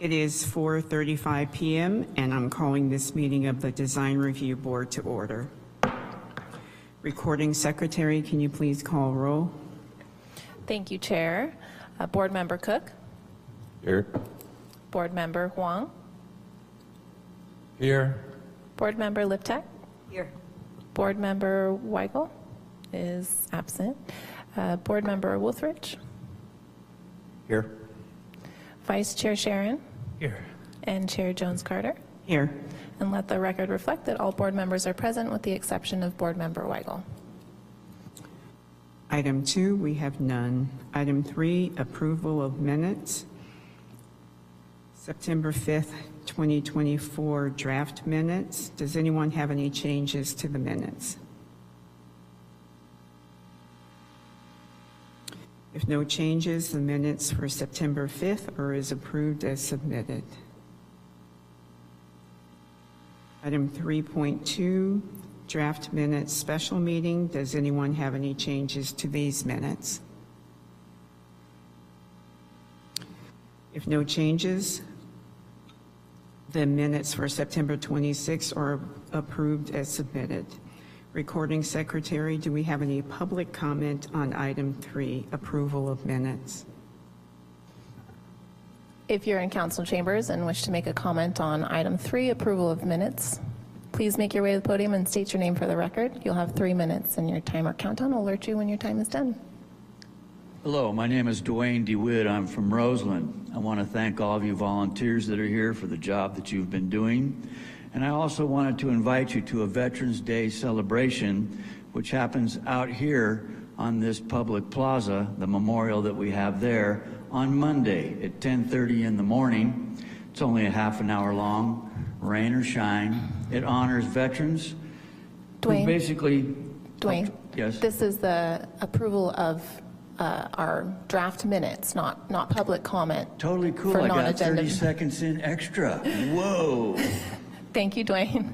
It is 4:35 p.m. and I'm calling this meeting of the Design Review Board to order. Recording Secretary, can you please call roll? Thank you, Chair. Board Member Cook. Here. Board Member Huang. Here. Board Member Liptak. Here. Board Member Weigel is absent. Board Member Wolfrich. Here. Vice Chair Sharon. Here. And Chair Jones-Carter. Here. And let the record reflect that all board members are present with the exception of Board Member Weigel. Item 2, we have none. Item 3, approval of minutes. September 5th, 2024 draft minutes. Does anyone have any changes to the minutes? If no changes, the minutes for September 5th are as approved as submitted. Item 3.2, draft minutes special meeting. Does anyone have any changes to these minutes? If no changes, the minutes for September 26th are approved as submitted. Recording Secretary, do we have any public comment on item 3, approval of minutes? If you're in council chambers and wish to make a comment on item 3, approval of minutes, please make your way to the podium and state your name for the record. You'll have 3 minutes and your timer countdown will alert you when your time is done. Hello, my name is Dwayne DeWitt. I'm from Roseland. I want to thank all of you volunteers that are here for the job that you've been doing. And I also wanted to invite you to a Veterans Day celebration, which happens out here on this public plaza, the memorial that we have there, on Monday at 10:30 in the morning. It's only a half an hour long, rain or shine. It honors veterans. Dwayne, basically, Dwayne, yes. This is the approval of our draft minutes, not public comment. Totally cool. For I got non-agenda. 30 seconds in extra. Whoa. Thank you, Dwayne.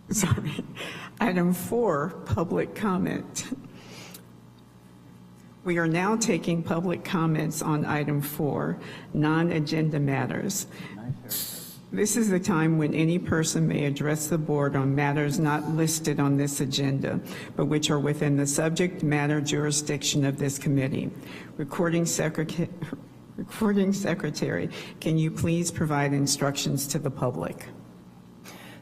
Sorry. Item 4, public comment. We are now taking public comments on item 4, non-agenda matters. This is the time when any person may address the board on matters not listed on this agenda, but which are within the subject matter jurisdiction of this committee. Recording Secretary, can you please provide instructions to the public?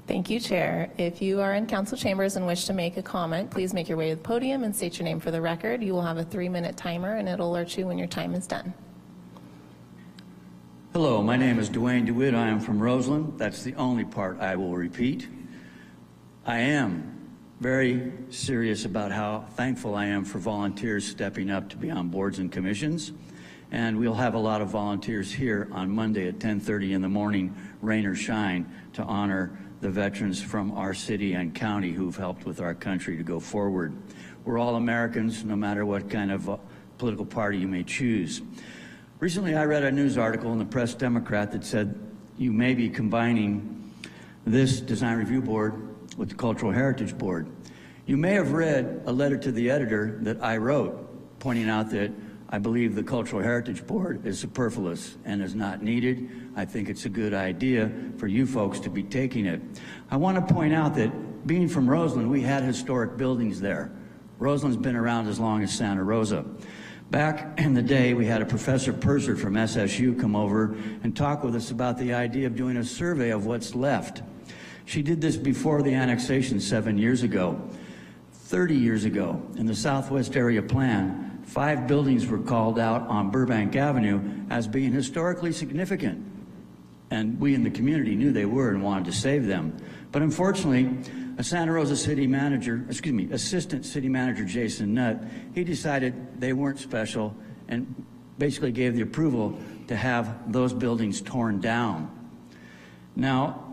Thank you, Chair. If you are in council chambers and wish to make a comment, please make your way to the podium and state your name for the record. You will have a 3-minute timer and it'll alert you when your time is done. Hello, my name is Dwayne DeWitt. I am from Roseland. That's the only part I will repeat. I am very serious about how thankful I am for volunteers stepping up to be on boards and commissions. And we'll have a lot of volunteers here on Monday at 10:30 in the morning, rain or shine, to honor the veterans from our city and county who've helped with our country to go forward. We're all Americans, no matter what kind of political party you may choose. Recently, I read a news article in the Press Democrat that said you may be combining this Design Review Board with the Cultural Heritage Board. You may have read a letter to the editor that I wrote, pointing out that I believe the Cultural Heritage Board is superfluous and is not needed. I think it's a good idea for you folks to be taking it. I want to point out that being from Roseland, we had historic buildings there. Roseland's been around as long as Santa Rosa. Back in the day, we had a Professor Purser from SSU come over and talk with us about the idea of doing a survey of what's left. She did this before the annexation 7 years ago. 30 years ago, in the Southwest Area Plan, 5 buildings were called out on Burbank Avenue as being historically significant. And we in the community knew they were and wanted to save them. But unfortunately, a Santa Rosa Assistant City Manager Jason Nutt, he decided they weren't special and basically gave the approval to have those buildings torn down. Now,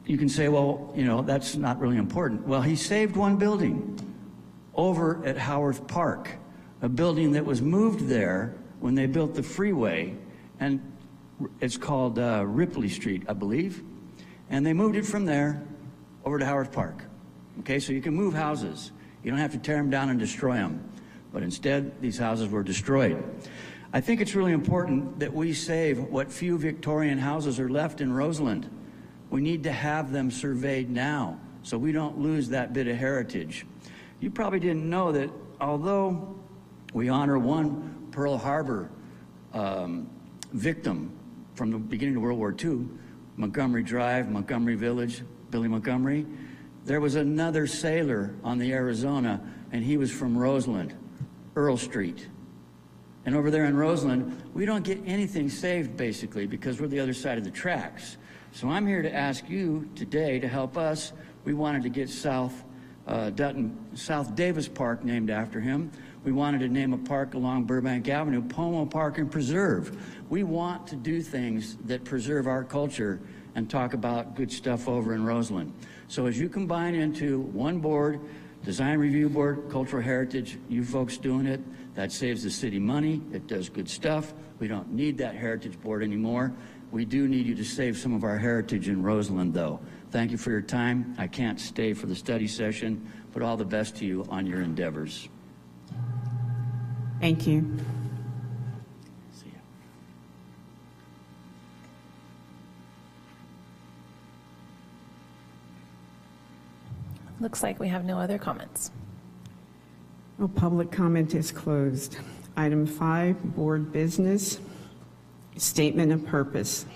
you can say, well, you know, that's not really important. Well, he saved one building over at Howard Park, a building that was moved there when they built the freeway, and it's called Ripley Street, I believe. And they moved it from there over to Howard Park. Okay, so you can move houses. You don't have to tear them down and destroy them. But instead, these houses were destroyed. I think it's really important that we save what few Victorian houses are left in Roseland. We need to have them surveyed now so we don't lose that bit of heritage. You probably didn't know that although we honor one Pearl Harbor victim from the beginning of World War II, Montgomery Drive, Montgomery Village, Billy Montgomery, there was another sailor on the Arizona, and he was from Roseland, Earl Street. And over there in Roseland, we don't get anything saved, basically, because we're the other side of the tracks. So I'm here to ask you today to help us. We wanted to get South Davis Park named after him. We wanted to name a park along Burbank Avenue, Pomo Park and Preserve. We want to do things that preserve our culture and talk about good stuff over in Roseland. So as you combine into one board, Design Review Board, Cultural Heritage, you folks doing it, that saves the city money, it does good stuff. We don't need that Heritage Board anymore. We do need you to save some of our heritage in Roseland, though. Thank you for your time. I can't stay for the study session, but all the best to you on your endeavors. Thank you. See ya. Looks like we have no other comments. Well, public comment is closed. Item 5, board business, statement of purpose.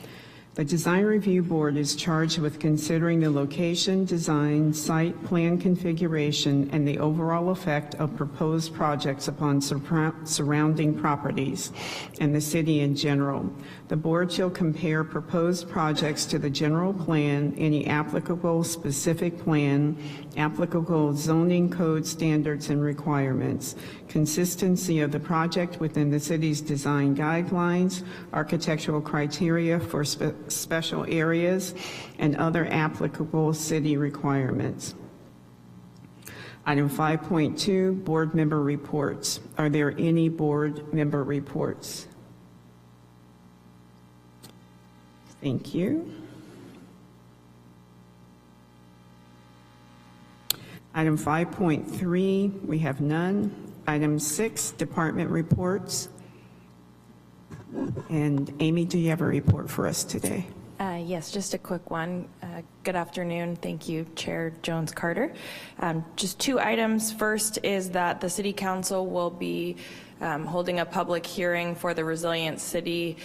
The Design Review Board is charged with considering the location, design, site plan configuration, and the overall effect of proposed projects upon surrounding properties and the city in general. The board shall compare proposed projects to the general plan, any applicable specific plan, applicable zoning code standards and requirements, consistency of the project within the city's design guidelines, architectural criteria for special areas, and other applicable city requirements. Item 5.2, board member reports. Are there any board member reports? Thank you. Item 5.3, we have none. Item 6, department reports. And Amy, do you have a report for us today? Yes, just a quick one. Good afternoon. Thank you, Chair Jones-Carter. Just 2 items. First is that the City Council will be holding a public hearing for the Resilient City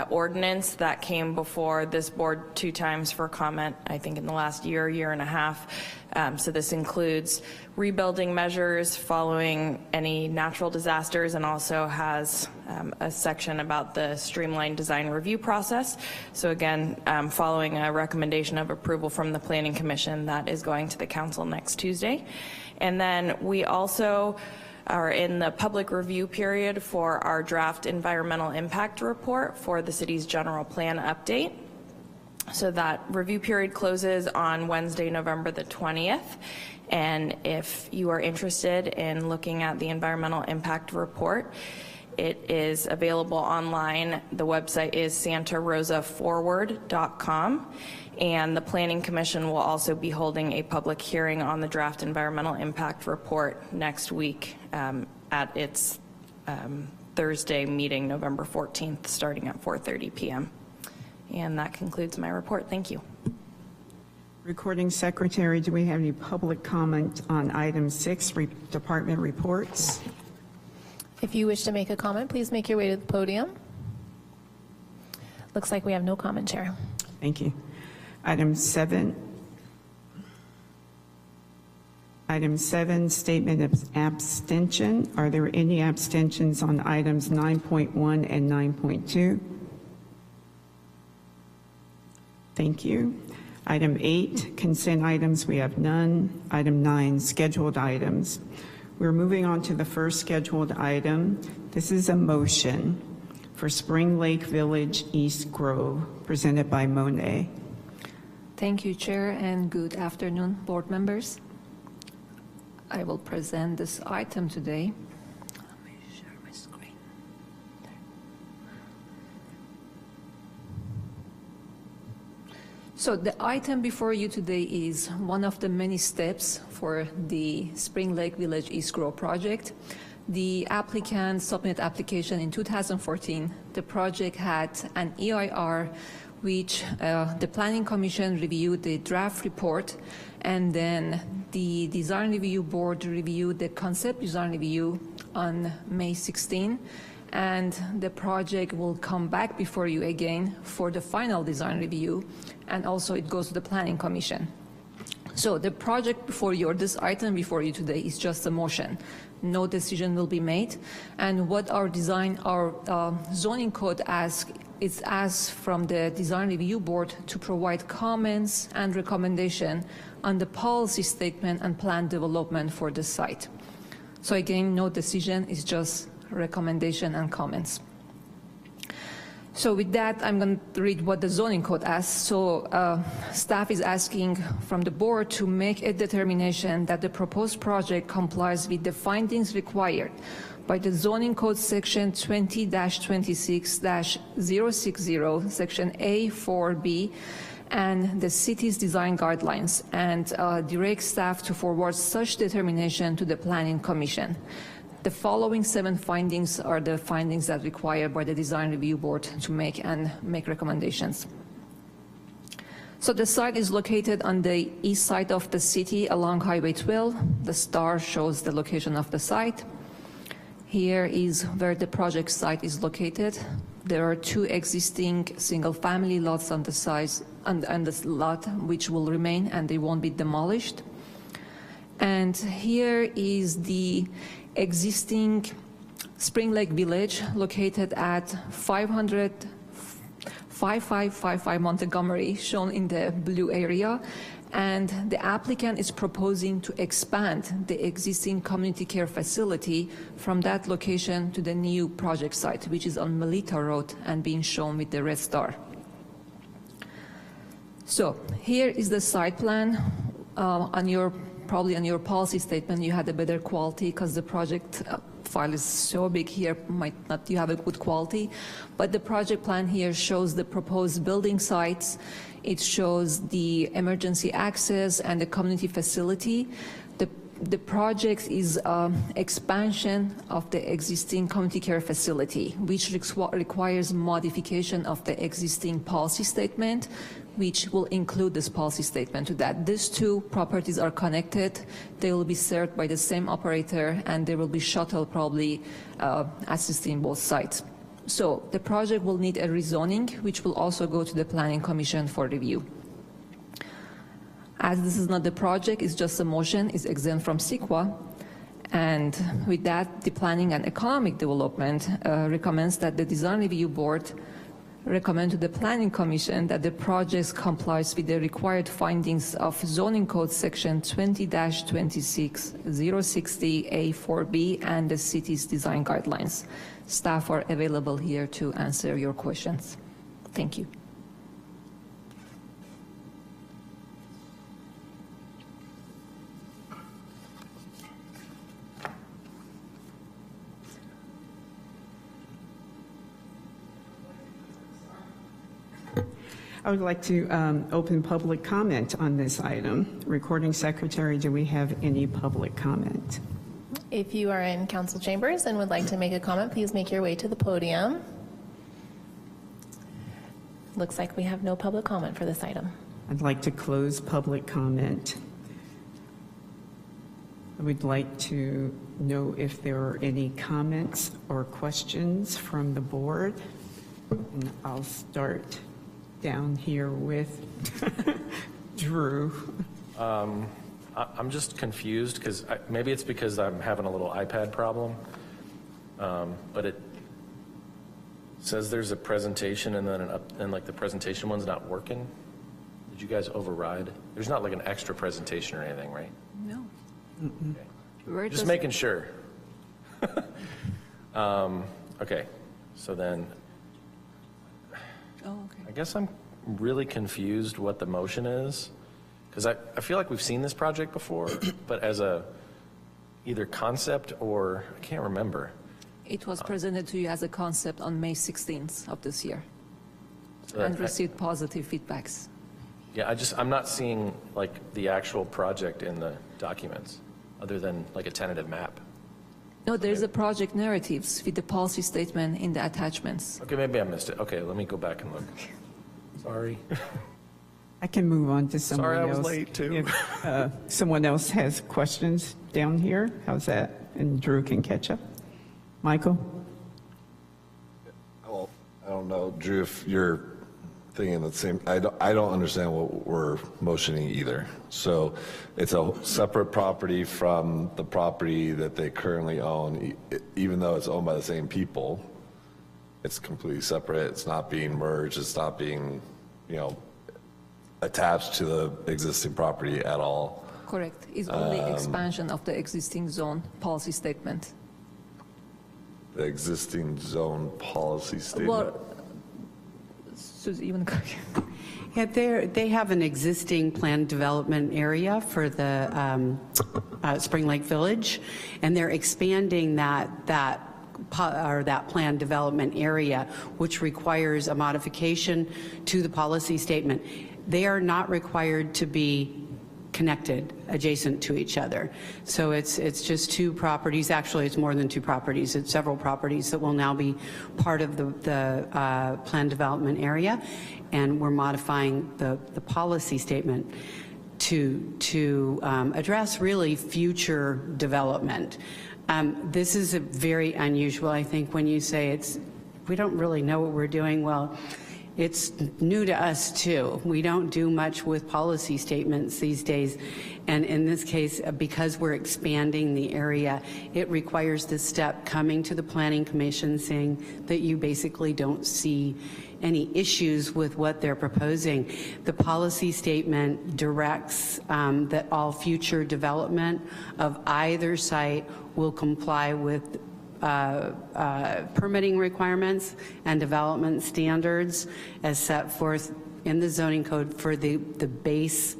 ordinance that came before this board 2 times for comment, I think in the last year and a half. So this includes rebuilding measures following any natural disasters, and also has a section about the streamlined design review process. So again, following a recommendation of approval from the Planning Commission that is going to the council next Tuesday. And then we also are in the public review period for our draft environmental impact report for the city's general plan update. So that review period closes on Wednesday, November the 20th. And if you are interested in looking at the environmental impact report, it is available online. The website is santarosaforward.com. And the Planning Commission will also be holding a public hearing on the draft environmental impact report next week at its Thursday meeting, November 14th, starting at 4:30 p.m. And that concludes my report. Thank you. Recording Secretary, do we have any public comment on item 6, department reports? If you wish to make a comment, please make your way to the podium. Looks like we have no comment, Chair. Thank you. Item 7. Item 7, statement of abstention. Are there any abstentions on items 9.1 and 9.2? Thank you. Item 8, consent items, we have none. Item 9, scheduled items. We're moving on to the first scheduled item. This is a motion for Spring Lake Village East Grove, presented by Monet. Thank you, Chair, and good afternoon, board members. I will present this item today. Let me share my screen. So the item before you today is one of the many steps for the Spring Lake Village East Grove project. The applicant submitted application in 2014. The project had an EIR, which the Planning Commission reviewed the draft report, and then the Design Review Board reviewed the concept design review on May 16, and the project will come back before you again for the final design review, and also it goes to the Planning Commission. So the project before you, or this item before you today, is just a motion. No decision will be made. And what our zoning code asks, is asked from the Design Review Board to provide comments and recommendation on the policy statement and plan development for the site. So again, no decision, it's just recommendation and comments. So with that, I'm going to read what the zoning code asks. So staff is asking from the board to make a determination that the proposed project complies with the findings required by the zoning code section 20-26-060, section A4B, and the city's design guidelines, and direct staff to forward such determination to the Planning Commission. The following 7 findings are the findings that are required by the Design Review Board to make recommendations. So the site is located on the east side of the city along Highway 12. The star shows the location of the site. Here is where the project site is located. There are 2 existing single-family lots on the site, on this lot, which will remain and they won't be demolished. And here is the existing Spring Lake Village located at 5555 Montgomery, shown in the blue area. And the applicant is proposing to expand the existing community care facility from that location to the new project site, which is on Melita Road and being shown with the red star. So here is the site plan. Probably on your policy statement, you had a better quality because the project file is so big here, might not you have a good quality. But the project plan here shows the proposed building sites. It shows the emergency access and the community facility. The project is expansion of the existing community care facility, which requires modification of the existing policy statement, which will include this policy statement to that. These 2 properties are connected. They will be served by the same operator, and there will be shuttle probably assisting both sites. So the project will need a rezoning, which will also go to the Planning Commission for review. As this is not the project, it's just a motion, it's exempt from CEQA. And with that, the Planning and Economic Development recommends that the Design Review Board recommend to the Planning Commission that the project complies with the required findings of Zoning Code Section 20-26-060A4B and the city's design guidelines. Staff are available here to answer your questions. Thank you. I would like to open public comment on this item. Recording Secretary, do we have any public comment? If you are in council chambers and would like to make a comment, please make your way to the podium. Looks like we have no public comment for this item. I'd like to close public comment. I would like to know if there are any comments or questions from the board. And I'll start down here with Drew. I'm just confused because maybe it's because I'm having a little iPad problem, but it says there's a presentation and then and like the presentation one's not working. Did you guys override? There's not like an extra presentation or anything, right? No. Okay. Just making sure. Okay, so then. Oh, okay. I guess I'm really confused what the motion is, because I feel like we've seen this project before, but as a either concept or, I can't remember. It was presented to you as a concept on May 16th of this year So and received positive feedbacks. Yeah, I'm not seeing like the actual project in the documents, other than like a tentative map. No, there's a project narratives with the policy statement in the attachments. Okay, maybe I missed it. Okay, let me go back and look. Sorry. I can move on to someone else. Sorry, I was late, too. If someone else has questions down here, how's that? And Drew can catch up. Michael? Well, I don't know, Drew, if you're thinking the same, I don't understand what we're motioning either. So it's a separate property from the property that they currently own, even though it's owned by the same people. It's completely separate. It's not being merged. It's not being, attached to the existing property at all. Correct. It's only expansion of the existing zone policy statement. The existing zone policy statement. Well, Susie, you want to go? Yeah, they have an existing planned development area for the Spring Lake Village, and they're expanding that planned development area, which requires a modification to the policy statement. They are not required to be connected, adjacent to each other. So it's just two properties. Actually, it's more than two properties. It's several properties that will now be part of the planned development area, and we're modifying the policy statement to address really future development. This is a very unusual, I think, when you say we don't really know what we're doing. Well, it's new to us too. We don't do much with policy statements these days. And in this case, because we're expanding the area, it requires this step coming to the Planning Commission saying that you basically don't see any issues with what they're proposing. The policy statement directs that all future development of either site will comply with permitting requirements and development standards as set forth in the zoning code for the base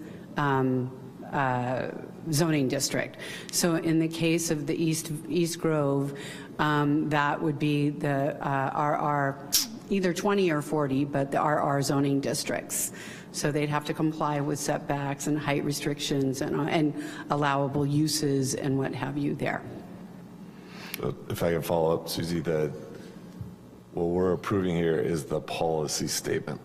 zoning district. So in the case of the East Grove, that would be the RR, either 20 or 40, but the RR zoning districts. So they'd have to comply with setbacks and height restrictions and allowable uses and what have you there. If I can follow up, Susie, what we're approving here is the policy statement.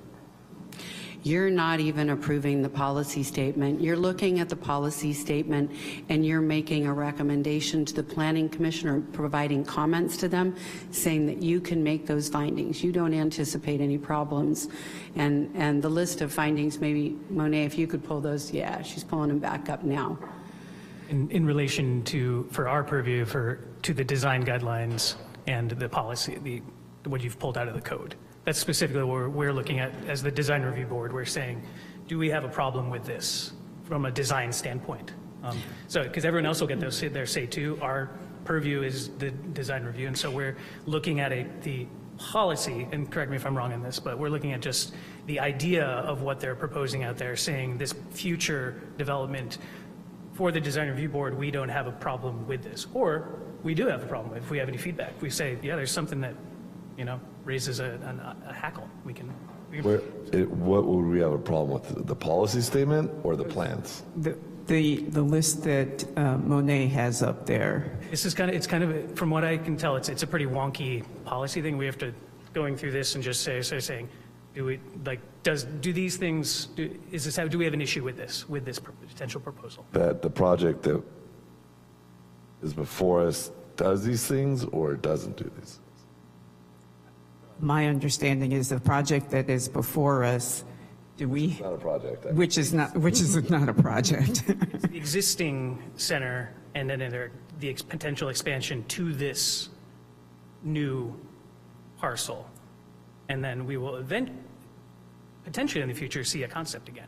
You're not even approving the policy statement. You're looking at the policy statement and you're making a recommendation to the Planning Commission or providing comments to them saying that you can make those findings. You don't anticipate any problems. And the list of findings, maybe Monet, if you could pull those, yeah, she's pulling them back up now. In relation to, for our purview, to the design guidelines and the policy, what you've pulled out of the code. That's specifically what we're looking at as the design review board. We're saying, do we have a problem with this from a design standpoint? So, because everyone else will get their say too. Our purview is the design review, and so we're looking at the policy, and correct me if I'm wrong in this, but we're looking at just the idea of what they're proposing out there, saying this future development for the design review board, we don't have a problem with this, or we do have a problem if we have any feedback. We say, yeah, there's something that, raises a hackle. We can what would we have a problem with? The policy statement or the plans? The list that Monet has up there. This is kind of, from what I can tell, it's a pretty wonky policy thing. We have to going through this and just saying, do we do these things? Do we have an issue with this potential proposal? That the project that is before us does these things or doesn't do these things? My understanding is the project that is before us, It's not a project. which is not a project. It's the existing center, and then the potential expansion to this new parcel, and then we will potentially in the future see a concept again.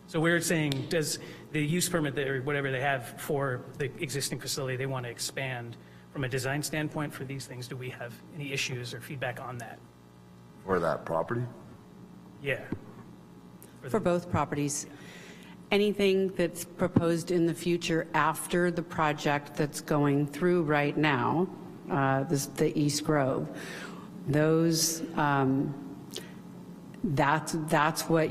So we're saying, does the use permit or whatever they have for the existing facility they want to expand, from a design standpoint for these things, do we have any issues or feedback on that? For that property? Yeah. For both properties. Anything that's proposed in the future after the project that's going through right now, the East Grove, those, that's what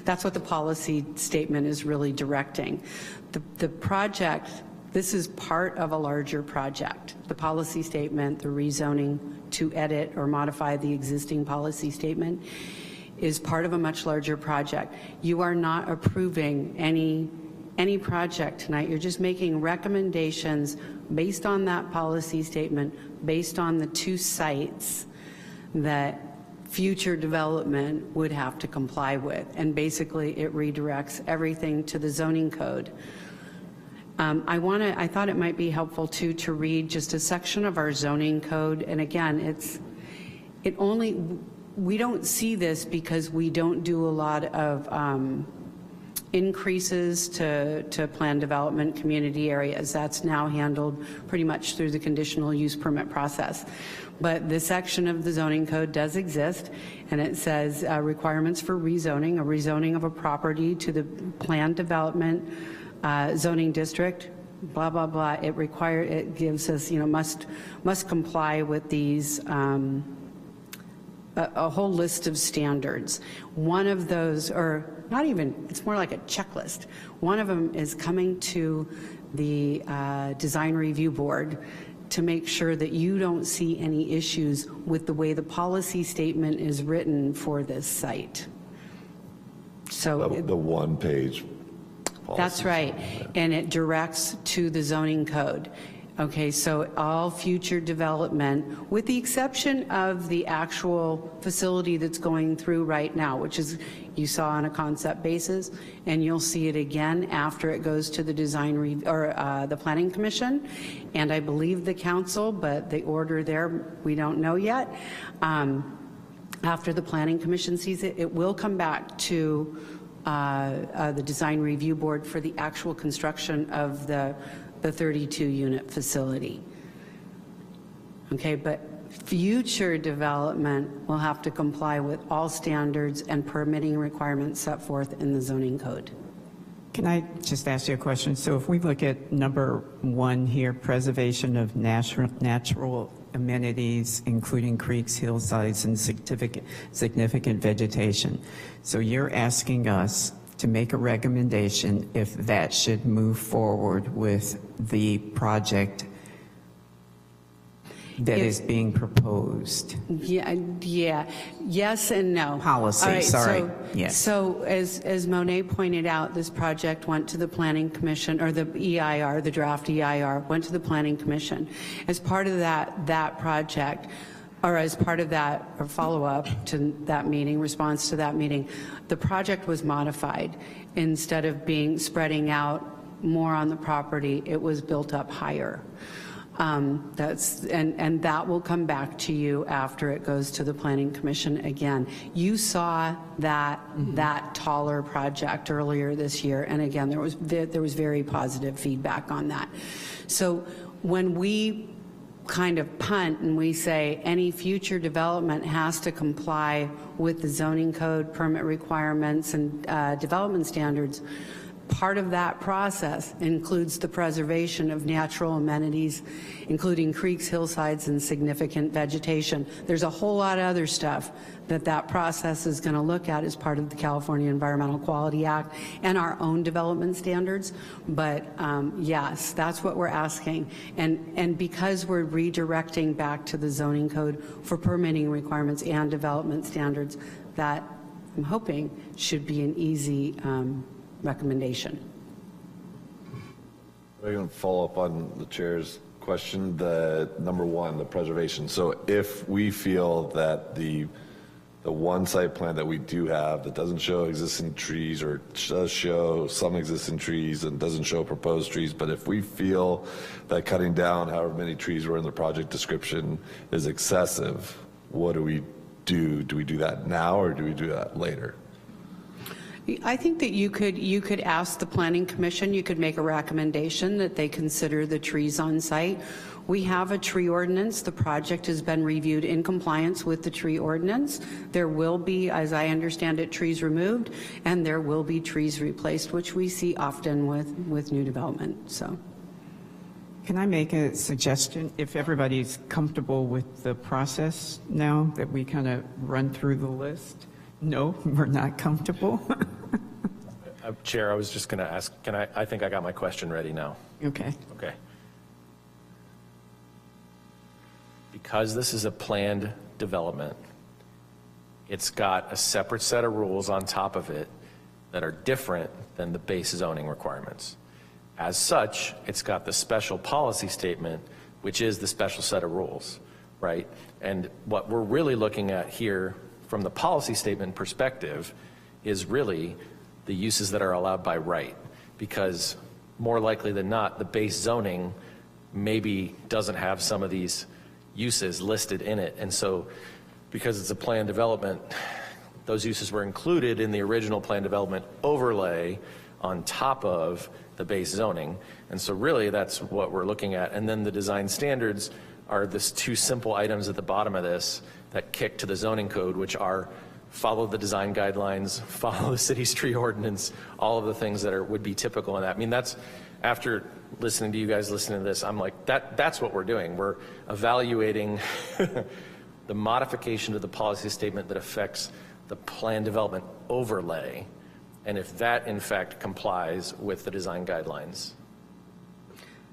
that's what the policy statement is really directing. The project This is part of a larger project. The policy statement, the rezoning to edit or modify the existing policy statement is part of a much larger project. You are not approving any project tonight. You're just making recommendations based on that policy statement, based on the 2 sites that future development would have to comply with. And basically it redirects everything to the zoning code. I thought it might be helpful too to read just a section of our zoning code. And again, we don't see this because we don't do a lot of increases to plan development community areas. That's now handled pretty much through the conditional use permit process. But this section of the zoning code does exist, and it says requirements for rezoning, a rezoning of a property to the planned development zoning district, blah, blah, blah. It gives us, must comply with these, a whole list of standards. One of those, or not even, it's more like a checklist. One of them is coming to the design review board to make sure that you don't see any issues with the way the policy statement is written for this site. So the 1-page. That's right, and it directs to the zoning code. Okay, so all future development, with the exception of the actual facility that's going through right now, which is, you saw on a concept basis, and you'll see it again after it goes to the the planning commission, and I believe the council, but the order there, we don't know yet. After the planning commission sees it, it will come back to the design review board for the actual construction of the 32-unit facility. Okay, but future development will have to comply with all standards and permitting requirements set forth in the zoning code. Can I just ask you a question? So if we look at number 1 here, preservation of natural amenities, including creeks, hillsides, and significant vegetation. So you're asking us to make a recommendation if that should move forward with the project that is being proposed. Yes and no. Policy, all right, sorry. So, yes. So as Monet pointed out, this project went to the Planning Commission, or the EIR, the draft EIR, went to the Planning Commission. As part of that project, or as part of that, or follow-up to that meeting, response to that meeting, the project was modified. Instead of spreading out more on the property, it was built up higher. And that will come back to you after it goes to the Planning Commission again. You saw that taller project earlier this year, and again, there was very positive feedback on that. So when we kind of punt and we say any future development has to comply with the zoning code, permit requirements, and development standards, part of that process includes the preservation of natural amenities, including creeks, hillsides, and significant vegetation. There's a whole lot of other stuff that process is going to look at as part of the California Environmental Quality Act and our own development standards. But yes, that's what we're asking. And because we're redirecting back to the zoning code for permitting requirements and development standards, that I'm hoping should be an easy recommendation. I'm going to follow up on the chair's question. The number 1, the preservation. So if we feel that the one site plan that we do have that doesn't show existing trees, or does show some existing trees and doesn't show proposed trees, but if we feel that cutting down however many trees were in the project description is excessive, what do we do? Do we do that now, or do we do that later? I think that you could ask the Planning Commission, you could make a recommendation that they consider the trees on site. We have a tree ordinance. The project has been reviewed in compliance with the tree ordinance. There will be, as I understand it, trees removed, and there will be trees replaced, which we see often with new development. So, Can I make a suggestion? If everybody's comfortable with the process now that we kind of run through the list? No, we're not comfortable. Chair, I was just going to ask, I think I got my question ready now. Okay. Okay. Because this is a planned development, it's got a separate set of rules on top of it that are different than the base zoning requirements. As such, it's got the special policy statement, which is the special set of rules, right? And what we're really looking at here from the policy statement perspective is really the uses that are allowed by right, because more likely than not, the base zoning maybe doesn't have some of these uses listed in it. And so because it's a planned development, those uses were included in the original planned development overlay on top of the base zoning. And so really that's what we're looking at. And then the design standards are this two simple items at the bottom of this that kick to the zoning code, which are follow the design guidelines, follow the city's tree ordinance, all of the things that would be typical in that. I mean, that's, after listening to you guys listening to this, I'm like, that's what we're doing. We're evaluating the modification to the policy statement that affects the plan development overlay, and if that in fact complies with the design guidelines.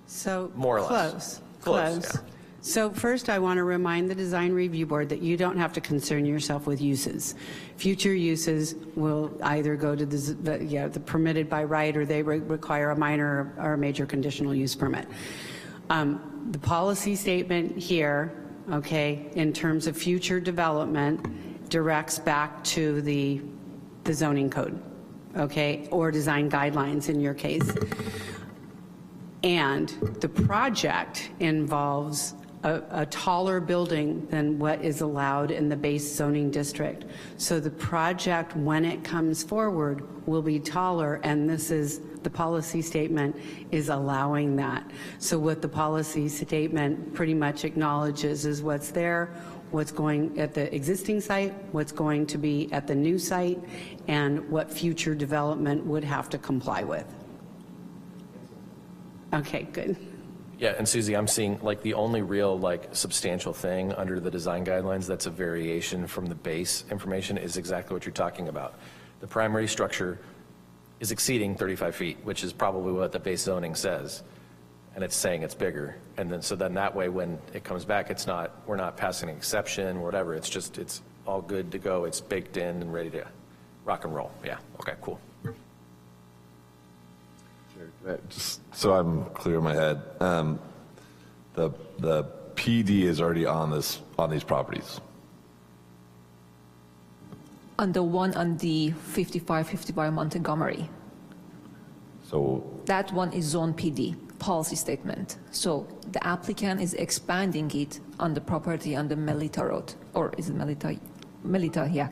So more or less. Close. Yeah. So first, I want to remind the Design Review Board that you don't have to concern yourself with uses. Future uses will either go to the permitted by right, or they require a minor or a major conditional use permit. The policy statement here, okay, in terms of future development, directs back to the zoning code, okay, or design guidelines in your case. And the project involves a taller building than what is allowed in the base zoning district. So the project, when it comes forward, will be taller, and this is, the policy statement is allowing that. So what the policy statement pretty much acknowledges is what's there, what's going at the existing site, what's going to be at the new site, and what future development would have to comply with. Okay, good. Yeah, and Susie, I'm seeing like the only real like substantial thing under the design guidelines that's a variation from the base information is exactly what you're talking about. The primary structure is exceeding 35 feet, which is probably what the base zoning says, and it's saying it's bigger. And then so then that way when it comes back, it's not, we're not passing an exception, whatever. It's just, it's all good to go. It's baked in and ready to rock and roll. Yeah, okay, cool. Just so I'm clear in my head, the PD is already on these properties. On the one on the 5555 Montgomery. So That one is zone PD, policy statement. So the applicant is expanding it on the property on the Melita Road, or is it Melita? Melita, yeah.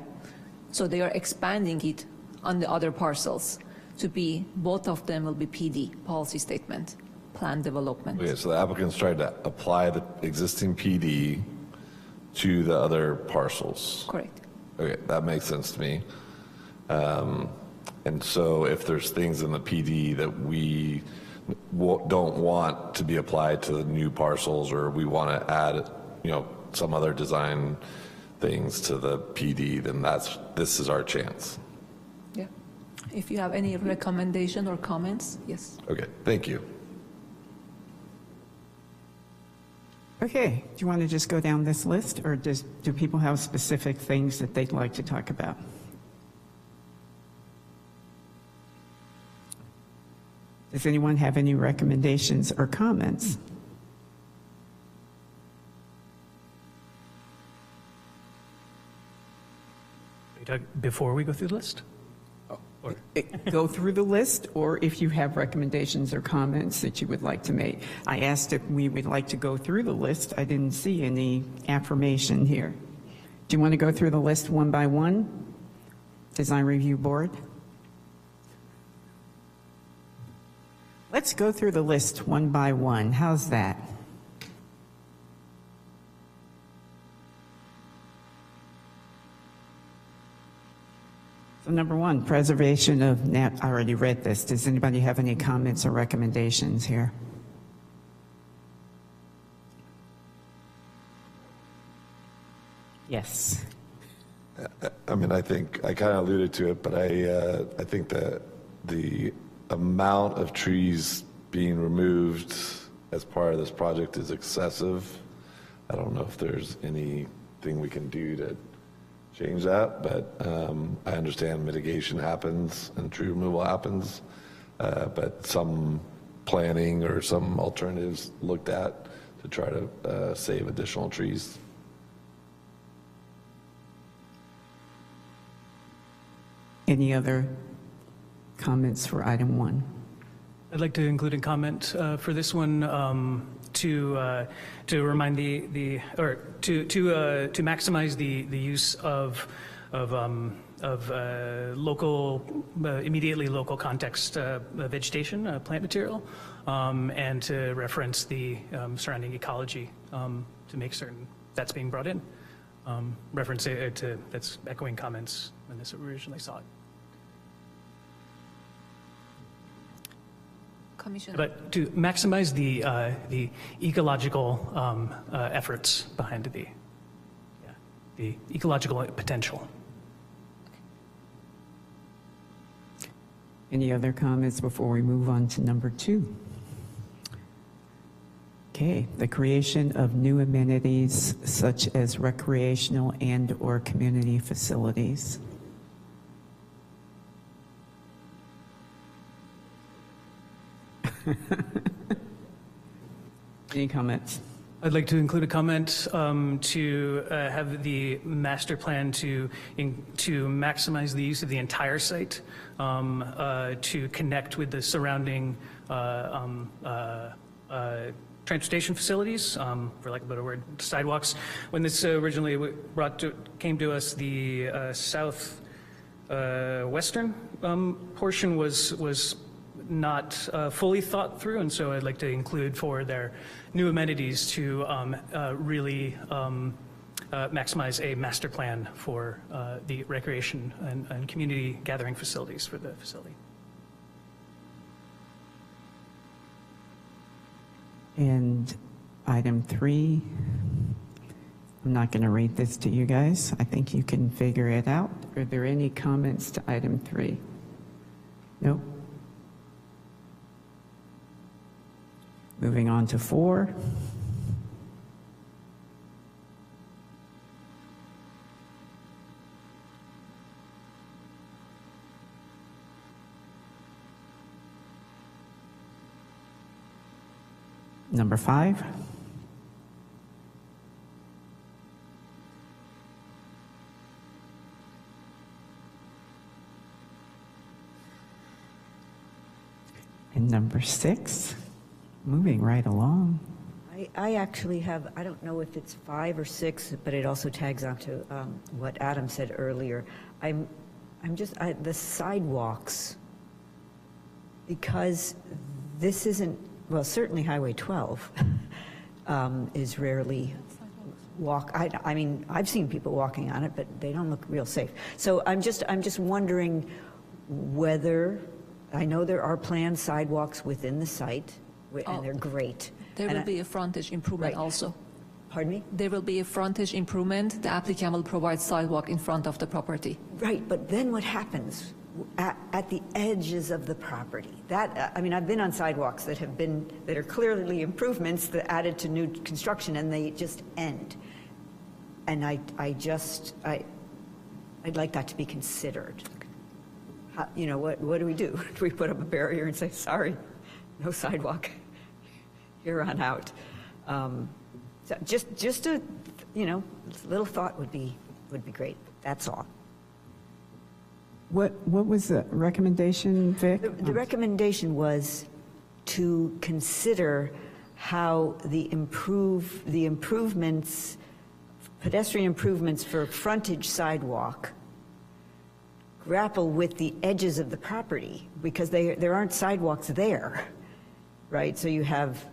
So they are expanding it on the other parcels to be, both of them will be PD, policy statement, plan development. okay, so the applicant's trying to apply the existing PD to the other parcels. Correct. Okay, that makes sense to me. And so if there's things in the PD that we don't want to be applied to the new parcels, or we want to add, some other design things to the PD, then this is our chance. Yeah. If you have any recommendation or comments, yes. Okay, thank you. Okay, do you want to just go down this list, or do people have specific things that they'd like to talk about? Does anyone have any recommendations or comments? Before we go through the list? Go through the list, or if you have recommendations or comments that you would like to make. I asked if we would like to go through the list. I didn't see any affirmation here. Do you want to go through the list one by one? Design Review Board? Let's go through the list one by one. How's that? So number one, preservation of, I already read this. Does anybody have any comments or recommendations here? Yes. I mean, I think I kind of alluded to it, but I think that the amount of trees being removed as part of this project is excessive. I don't know if there's anything we can do to change that, but I understand mitigation happens and tree removal happens, but some planning or some alternatives looked at to try to save additional trees. Any other comments for item 1? I'd like to include a comment for this one to remind to maximize the use of local, immediately local context vegetation, plant material, and to reference the surrounding ecology to make certain that's being brought in. Reference it to, that's echoing comments when this originally saw it. Commissioner. But to maximize the ecological efforts behind the ecological potential. Any other comments before we move on to number 2? Okay, the creation of new amenities such as recreational and/or community facilities. Any comments? I'd like to include a comment to have the master plan to maximize the use of the entire site, to connect with the surrounding transportation facilities, for lack of a better word, sidewalks. When this originally came to us, the western portion was not fully thought through, and so I'd like to include for their new amenities to really maximize a master plan for the recreation and community gathering facilities for the facility. And item 3, I'm not going to read this to you guys. I think you can figure it out. Are there any comments to item 3? Nope. Moving on to 4. Number 5. And number 6. Moving right along. I actually have, I don't know if it's 5 or 6, but it also tags onto what Adam said earlier. The sidewalks, because this isn't, well, certainly Highway 12 is rarely I mean, I've seen people walking on it, but they don't look real safe. So I'm just wondering whether, I know there are planned sidewalks within the site, and they're great. There will be a frontage improvement also. Pardon me? There will be a frontage improvement. The applicant will provide sidewalk in front of the property. Right, but then what happens at the edges of the property? That, I mean, I've been on sidewalks that are clearly improvements that added to new construction, and they just end. And I'd like that to be considered. You know, what do we do? Do we put up a barrier and say, sorry, no sidewalk here on out? So just a, you know, little thought would be great. That's all. What was the recommendation, Vic? The recommendation was to consider how the improvements, pedestrian improvements for frontage sidewalk grapple with the edges of the property, because there aren't sidewalks there, right? So you have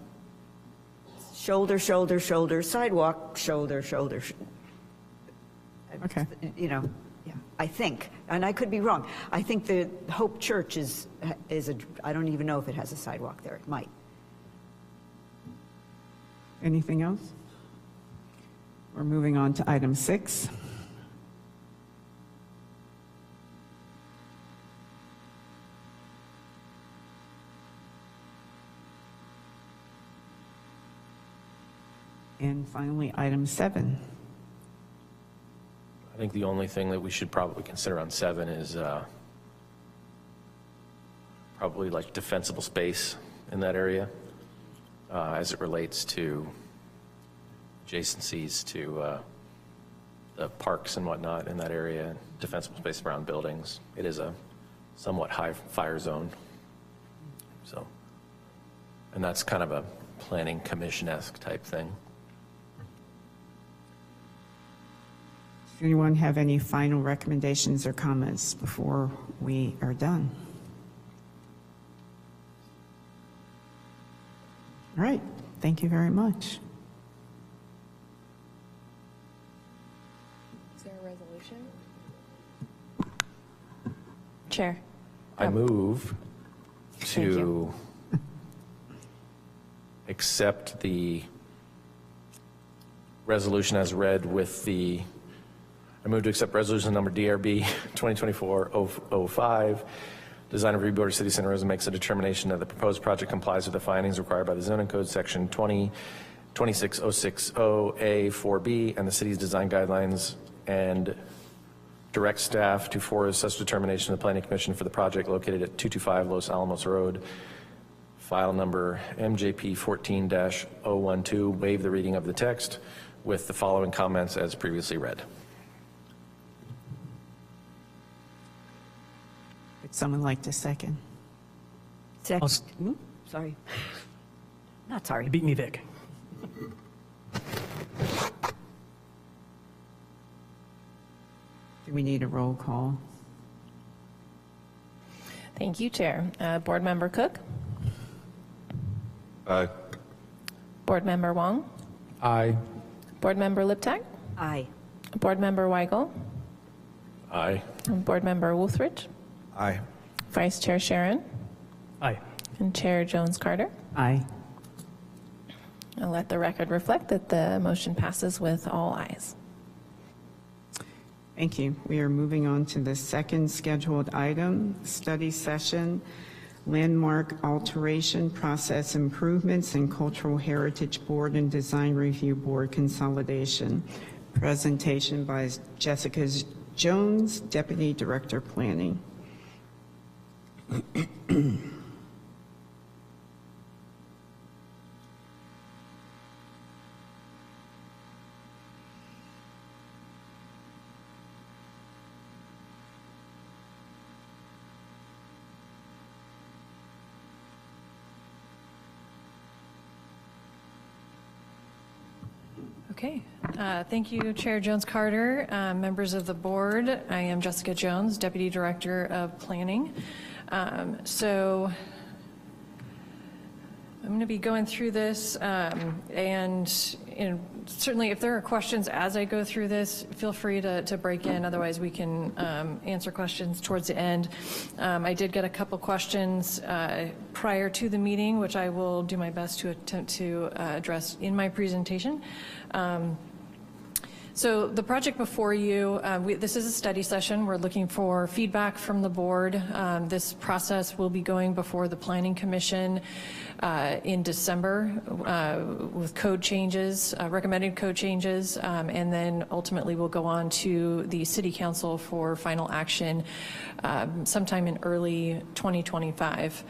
shoulder, shoulder, shoulder, sidewalk, shoulder, shoulder. Okay. You know, yeah, I think, and I could be wrong. I think the Hope Church is I don't even know if it has a sidewalk there. It might. Anything else? We're moving on to item 6. And finally, item 7. I think the only thing that we should probably consider on 7 is probably like defensible space in that area as it relates to adjacencies to the parks and whatnot in that area, defensible space around buildings. It is a somewhat high fire zone. So, and that's kind of a planning commission-esque type thing. Does anyone have any final recommendations or comments before we are done? All right, thank you very much. Is there a resolution? Chair. I move Thank you. to accept the resolution as read with the, I move to accept resolution number DRB 2024-05. Design Review Board of City of Santa Rosa makes a determination that the proposed project complies with the findings required by the zoning code section 26060A4B and the city's design guidelines, and direct staff to forward such determination to the Planning Commission for the project located at 225 Los Alamos Road, file number MJP 14-012, waive the reading of the text with the following comments as previously read. Would someone like to second? Sorry. Not sorry. You beat me, Vic. Do we need a roll call? Thank you, Chair. Board Member Cook? Aye. Board Member Wong? Aye. Board Member Liptak? Aye. Board Member Weigel? Aye. And Board Member Wolfrich? Aye. Vice Chair Sharon? Aye. And Chair Jones-Carter? Aye. I'll let the record reflect that the motion passes with all ayes. Thank you. We are moving on to the second scheduled item, study session, landmark alteration process improvements and Cultural Heritage Board and Design Review Board consolidation. Presentation by Jessica Jones, Deputy Director Planning. Okay. Thank you, Chair Jones-Carter, members of the board. I am Jessica Jones, Deputy Director of Planning. So I'm going to be going through this, and certainly if there are questions as I go through this, feel free to break in. Otherwise, we can answer questions towards the end. I did get a couple questions prior to the meeting, which I will do my best to attempt to address in my presentation. So the project before you, this is a study session. We're looking for feedback from the board. This process will be going before the Planning Commission in December with code changes, recommended code changes, and then ultimately we'll go on to the City Council for final action sometime in early 2025.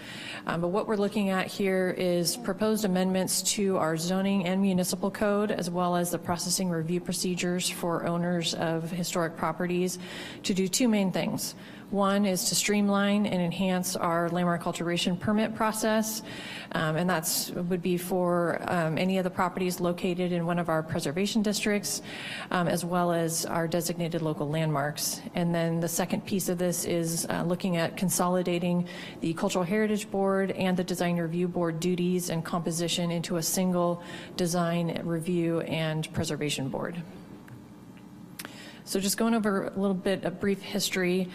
But what we're looking at here is proposed amendments to our zoning and municipal code, as well as the processing review procedures for owners of historic properties, to do two main things. One is to streamline and enhance our landmark alteration permit process, and that would be for any of the properties located in one of our preservation districts, as well as our designated local landmarks. And then the second piece of this is looking at consolidating the Cultural Heritage Board and the Design Review Board duties and composition into a single Design Review and Preservation Board. So just going over a little bit of brief history.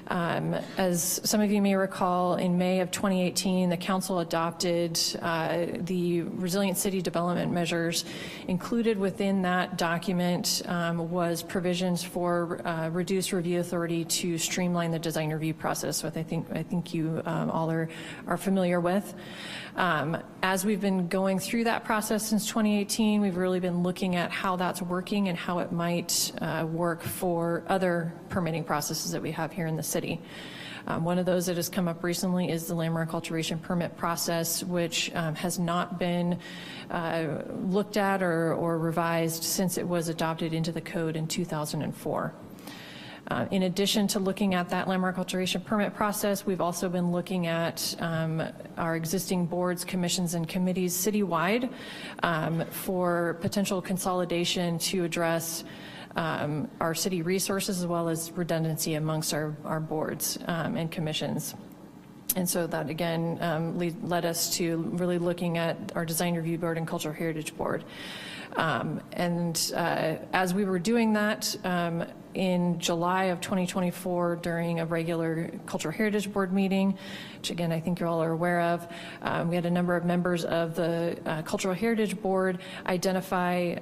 As some of you may recall, in May of 2018, the council adopted the Resilient City Development Measures. Included within that document was provisions for reduced review authority to streamline the design review process, which I think you all are familiar with. As we've been going through that process since 2018, we've really been looking at how that's working and how it might work for other permitting processes that we have here in the city. One of those that has come up recently is the landmark alteration permit process, which has not been looked at or revised since it was adopted into the code in 2004. In addition to looking at that landmark alteration permit process, we've also been looking at our existing boards, commissions, and committees citywide for potential consolidation to address our city resources as well as redundancy amongst our boards and commissions. And so that, again, led us to really looking at our Design Review Board and Cultural Heritage Board. As we were doing that, in July of 2024, during a regular Cultural Heritage Board meeting, which again I think you all are aware of, we had a number of members of the Cultural Heritage Board identify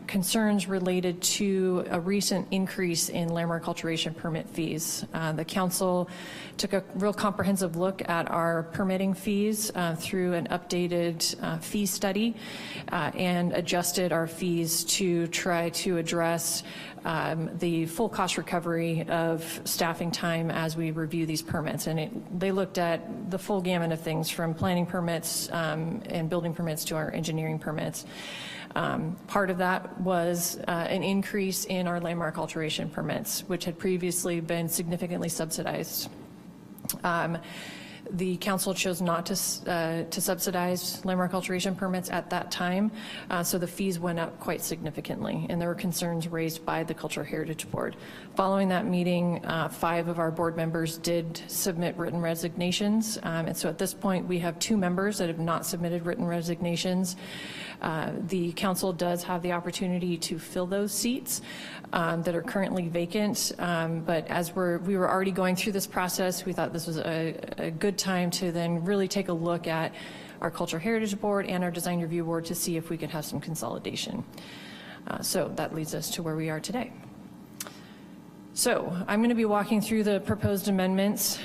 concerns related to a recent increase in landmark alteration permit fees. The council took a real comprehensive look at our permitting fees through an updated fee study and adjusted our fees to try to address the full cost recovery of staffing time as we review these permits. And they looked at the full gamut of things, from planning permits and building permits to our engineering permits. Part of that was an increase in our landmark alteration permits, which had previously been significantly subsidized. The council chose not to subsidize landmark alteration permits at that time, so the fees went up quite significantly, and there were concerns raised by the Cultural Heritage Board. Following that meeting, 5 of our board members did submit written resignations, and so at this point we have 2 members that have not submitted written resignations. The council does have the opportunity to fill those seats that are currently vacant, but as we were already going through this process, we thought this was a good time to then really take a look at our Cultural Heritage Board and our Design Review Board to see if we could have some consolidation. So that leads us to where we are today. So I'm going to be walking through the proposed amendments,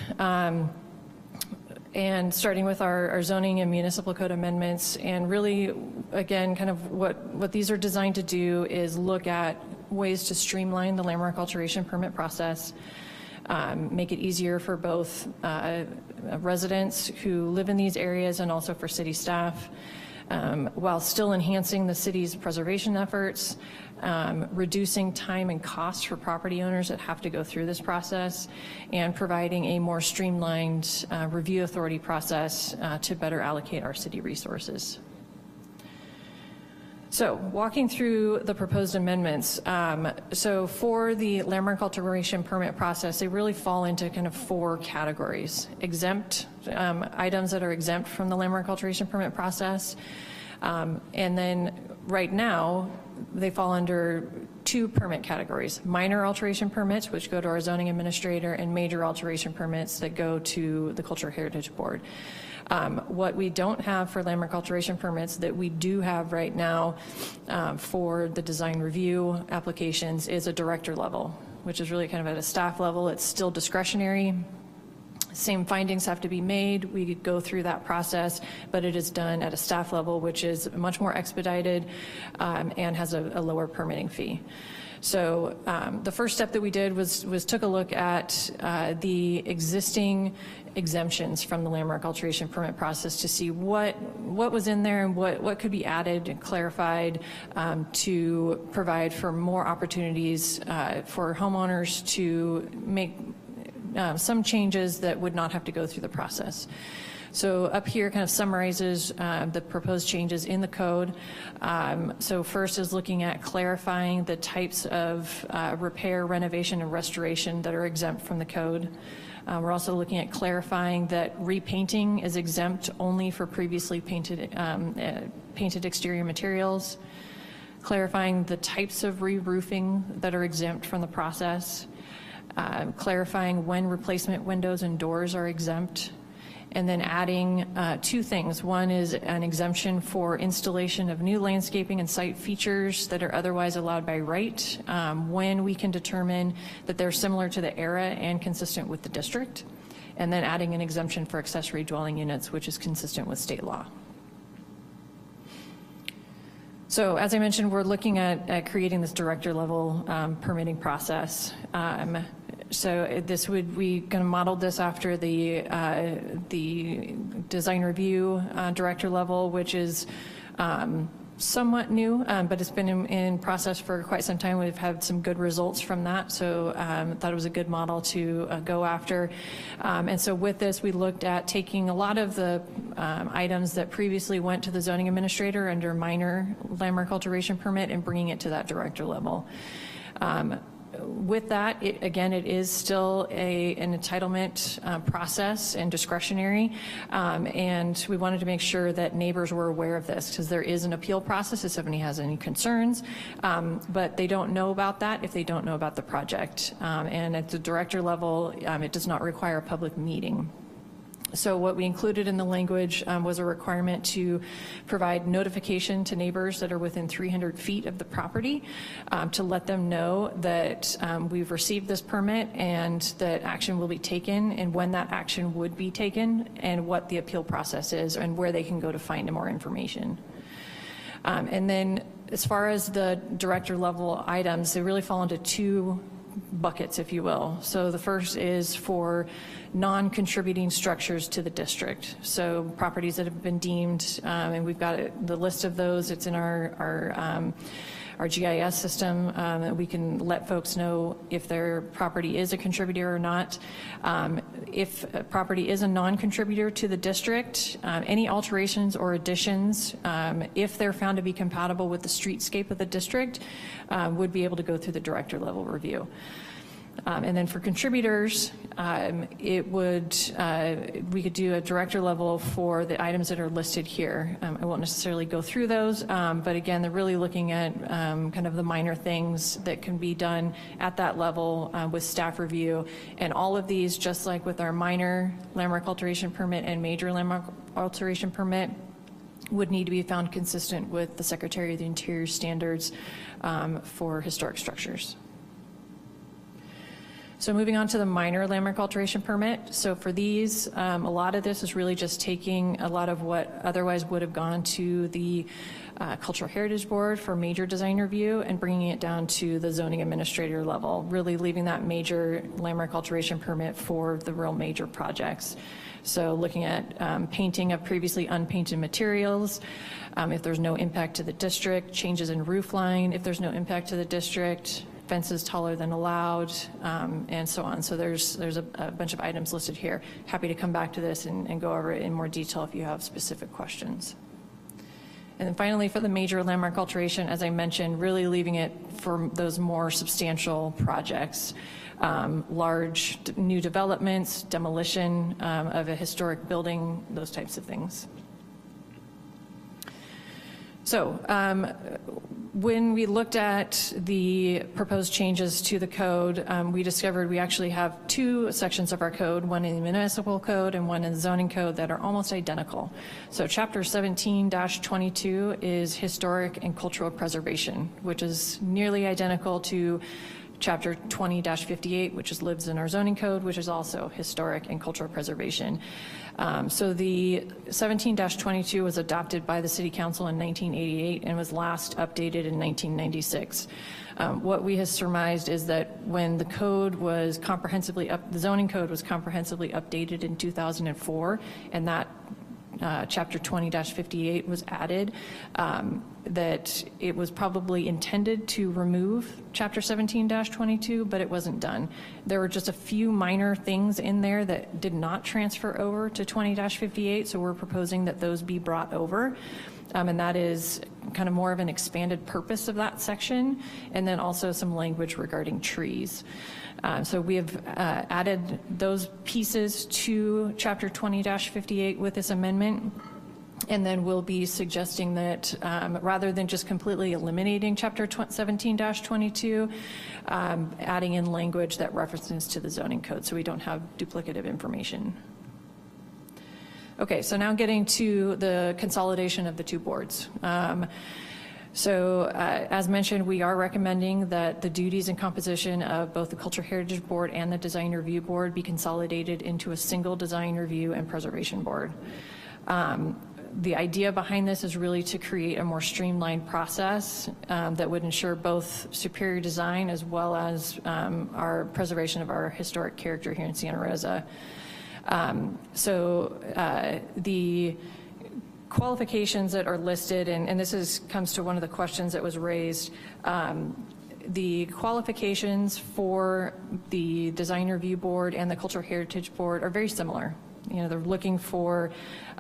and starting with our zoning and municipal code amendments, and really, again, kind of what these are designed to do is look at ways to streamline the landmark alteration permit process, make it easier for both residents who live in these areas and also for city staff, while still enhancing the city's preservation efforts, reducing time and cost for property owners that have to go through this process, and providing a more streamlined review authority process to better allocate our city resources. So walking through the proposed amendments, so for the landmark alteration permit process, they really fall into kind of 4 categories. Exempt, items that are exempt from the landmark alteration permit process, and then right now they fall under 2 permit categories: minor alteration permits, which go to our zoning administrator, and major alteration permits that go to the Cultural Heritage Board. What we don't have for landmark alteration permits that we do have right now for the design review applications is a director level, which is really kind of at a staff level. It's still discretionary. Same findings have to be made. We go through that process, but it is done at a staff level, which is much more expedited and has a lower permitting fee. So the first step that we did was took a look at the existing exemptions from the landmark alteration permit process to see what was in there and what could be added and clarified to provide for more opportunities for homeowners to make some changes that would not have to go through the process. So up here kind of summarizes the proposed changes in the code. So first is looking at clarifying the types of repair, renovation, and restoration that are exempt from the code. We're also looking at clarifying that repainting is exempt only for previously painted exterior materials. clarifying the types of re-roofing that are exempt from the process, clarifying when replacement windows and doors are exempt, and then adding two things. One is an exemption for installation of new landscaping and site features that are otherwise allowed by right when we can determine that they're similar to the era and consistent with the district, and then adding an exemption for accessory dwelling units, which is consistent with state law. So as I mentioned, we're looking at creating this director level permitting process. So this would, we kind of modeled this after the design review director level, which is somewhat new, but it's been in process for quite some time. We've had some good results from that, so I thought it was a good model to go after. And so with this, we looked at taking a lot of the items that previously went to the zoning administrator under minor landmark alteration permit and bringing it to that director level. With that, again, it is still an entitlement process and discretionary, and we wanted to make sure that neighbors were aware of this, because there is an appeal process if somebody has any concerns, but they don't know about that if they don't know about the project. And at the director level, it does not require a public meeting. So what we included in the language was a requirement to provide notification to neighbors that are within 300 feet of the property to let them know that we've received this permit and that action will be taken and when that action would be taken and what the appeal process is and where they can go to find more information. And then as far as the director level items, they really fall into two buckets, if you will. So the first is for non-contributing structures to the district. So properties that have been deemed, and we've got the list of those. It's in our GIS system that we can let folks know if their property is a contributor or not. If a property is a non-contributor to the district, any alterations or additions, if they're found to be compatible with the streetscape of the district, would be able to go through the director level review. And then for contributors, it would, we could do a director level for the items that are listed here. I won't necessarily go through those, but again, they're really looking at kind of the minor things that can be done at that level with staff review. And all of these, just like with our minor landmark alteration permit and major landmark alteration permit, would need to be found consistent with the Secretary of the Interior standards for historic structures. So moving on to the minor landmark alteration permit. So for these, a lot of this is really just taking a lot of what otherwise would have gone to the Cultural Heritage Board for major design review and bringing it down to the zoning administrator level, really leaving that major landmark alteration permit for the real major projects. So looking at painting of previously unpainted materials, if there's no impact to the district, changes in roof line, if there's no impact to the district, fences taller than allowed, and so on. So there's a bunch of items listed here. Happy to come back to this and go over it in more detail if you have specific questions. And then finally, for the major landmark alteration, as I mentioned, really leaving it for those more substantial projects, large new developments, demolition of a historic building, those types of things. So when we looked at the proposed changes to the code, we discovered we actually have two sections of our code, one in the municipal code and one in the zoning code, that are almost identical. So chapter 17-22 is historic and cultural preservation, which is nearly identical to chapter 20-58, which lives in our zoning code, which is also historic and cultural preservation. So the 17-22 was adopted by the City Council in 1988 and was last updated in 1996. What we have surmised is that when the code was comprehensively the zoning code was comprehensively updated in 2004, and that chapter 20-58 was added, that it was probably intended to remove chapter 17-22, but it wasn't done. There were just a few minor things in there that did not transfer over to 20-58, so we're proposing that those be brought over. And that is kind of more of an expanded purpose of that section, and then also some language regarding trees. So we have added those pieces to chapter 20-58 with this amendment. And then we'll be suggesting that rather than just completely eliminating Chapter 17-22, adding in language that references to the zoning code so we don't have duplicative information. Okay, so now getting to the consolidation of the two boards. As mentioned, we are recommending that the duties and composition of both the Cultural Heritage Board and the Design Review Board be consolidated into a single Design Review and Preservation Board. The idea behind this is really to create a more streamlined process that would ensure both superior design as well as our preservation of our historic character here in Santa Rosa. The qualifications that are listed, and this comes to one of the questions that was raised, the qualifications for the Design Review Board and the Cultural Heritage Board are very similar. You know, they're looking for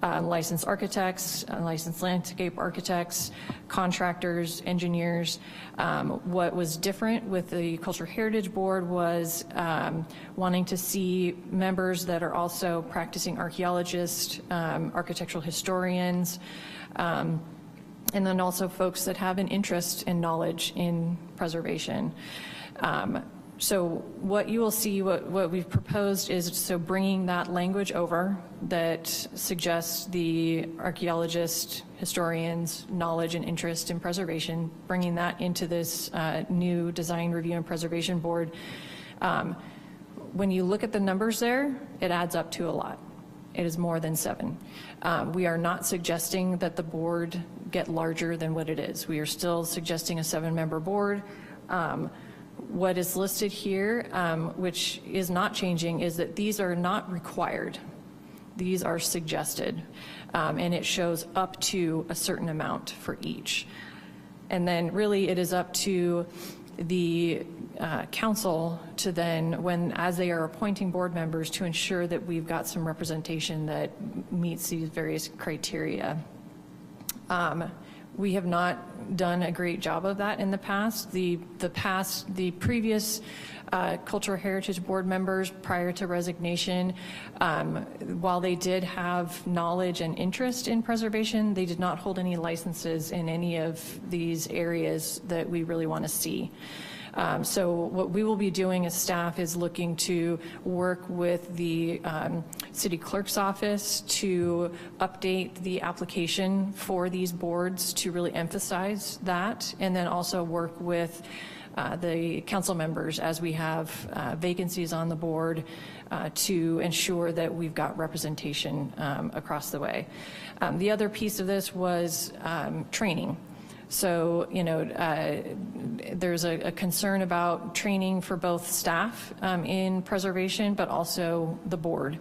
licensed architects, licensed landscape architects, contractors, engineers. What was different with the Cultural Heritage Board was wanting to see members that are also practicing archaeologists, architectural historians, and then also folks that have an interest and knowledge in preservation. So what you will see, what we've proposed is bringing that language over that suggests the archaeologists, historians, knowledge and interest in preservation, bringing that into this new Design Review and Preservation Board. When you look at the numbers there, it adds up to a lot. It is more than 7. We are not suggesting that the board get larger than what it is. We are still suggesting a 7-member board. What is listed here, which is not changing, is that these are not required. These are suggested, and it shows up to a certain amount for each. And then really it is up to the council to then, as they are appointing board members, to ensure that we've got some representation that meets these various criteria. We have not done a great job of that in the past. The previous Cultural Heritage Board members prior to resignation, while they did have knowledge and interest in preservation, they did not hold any licenses in any of these areas that we really want to see. So what we will be doing as staff is looking to work with the city clerk's office to update the application for these boards to really emphasize that, and then also work with the council members as we have vacancies on the board to ensure that we've got representation across the way. The other piece of this was training. So, you know, there's a concern about training for both staff in preservation, but also the board.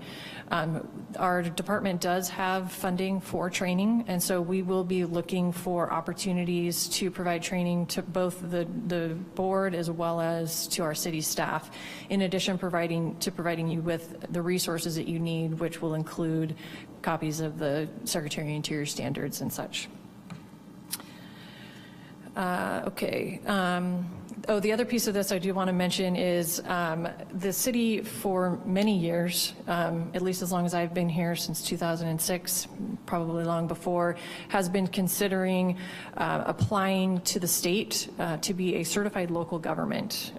Our department does have funding for training, and so we will be looking for opportunities to provide training to both the board as well as to our city staff, in addition providing you with the resources that you need, which will include copies of the Secretary of Interior standards and such. The other piece of this I do want to mention is the city for many years, at least as long as I've been here, since 2006, probably long before, has been considering applying to the state to be a certified local government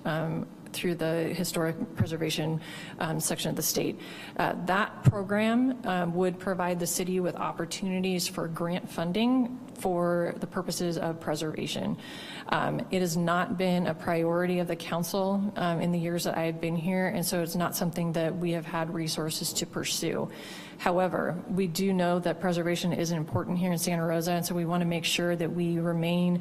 through the historic preservation section of the state. That program would provide the city with opportunities for grant funding for the purposes of preservation. It has not been a priority of the council in the years that I have been here, and so it's not something that we have had resources to pursue. However, we do know that preservation is important here in Santa Rosa, and so we want to make sure that we remain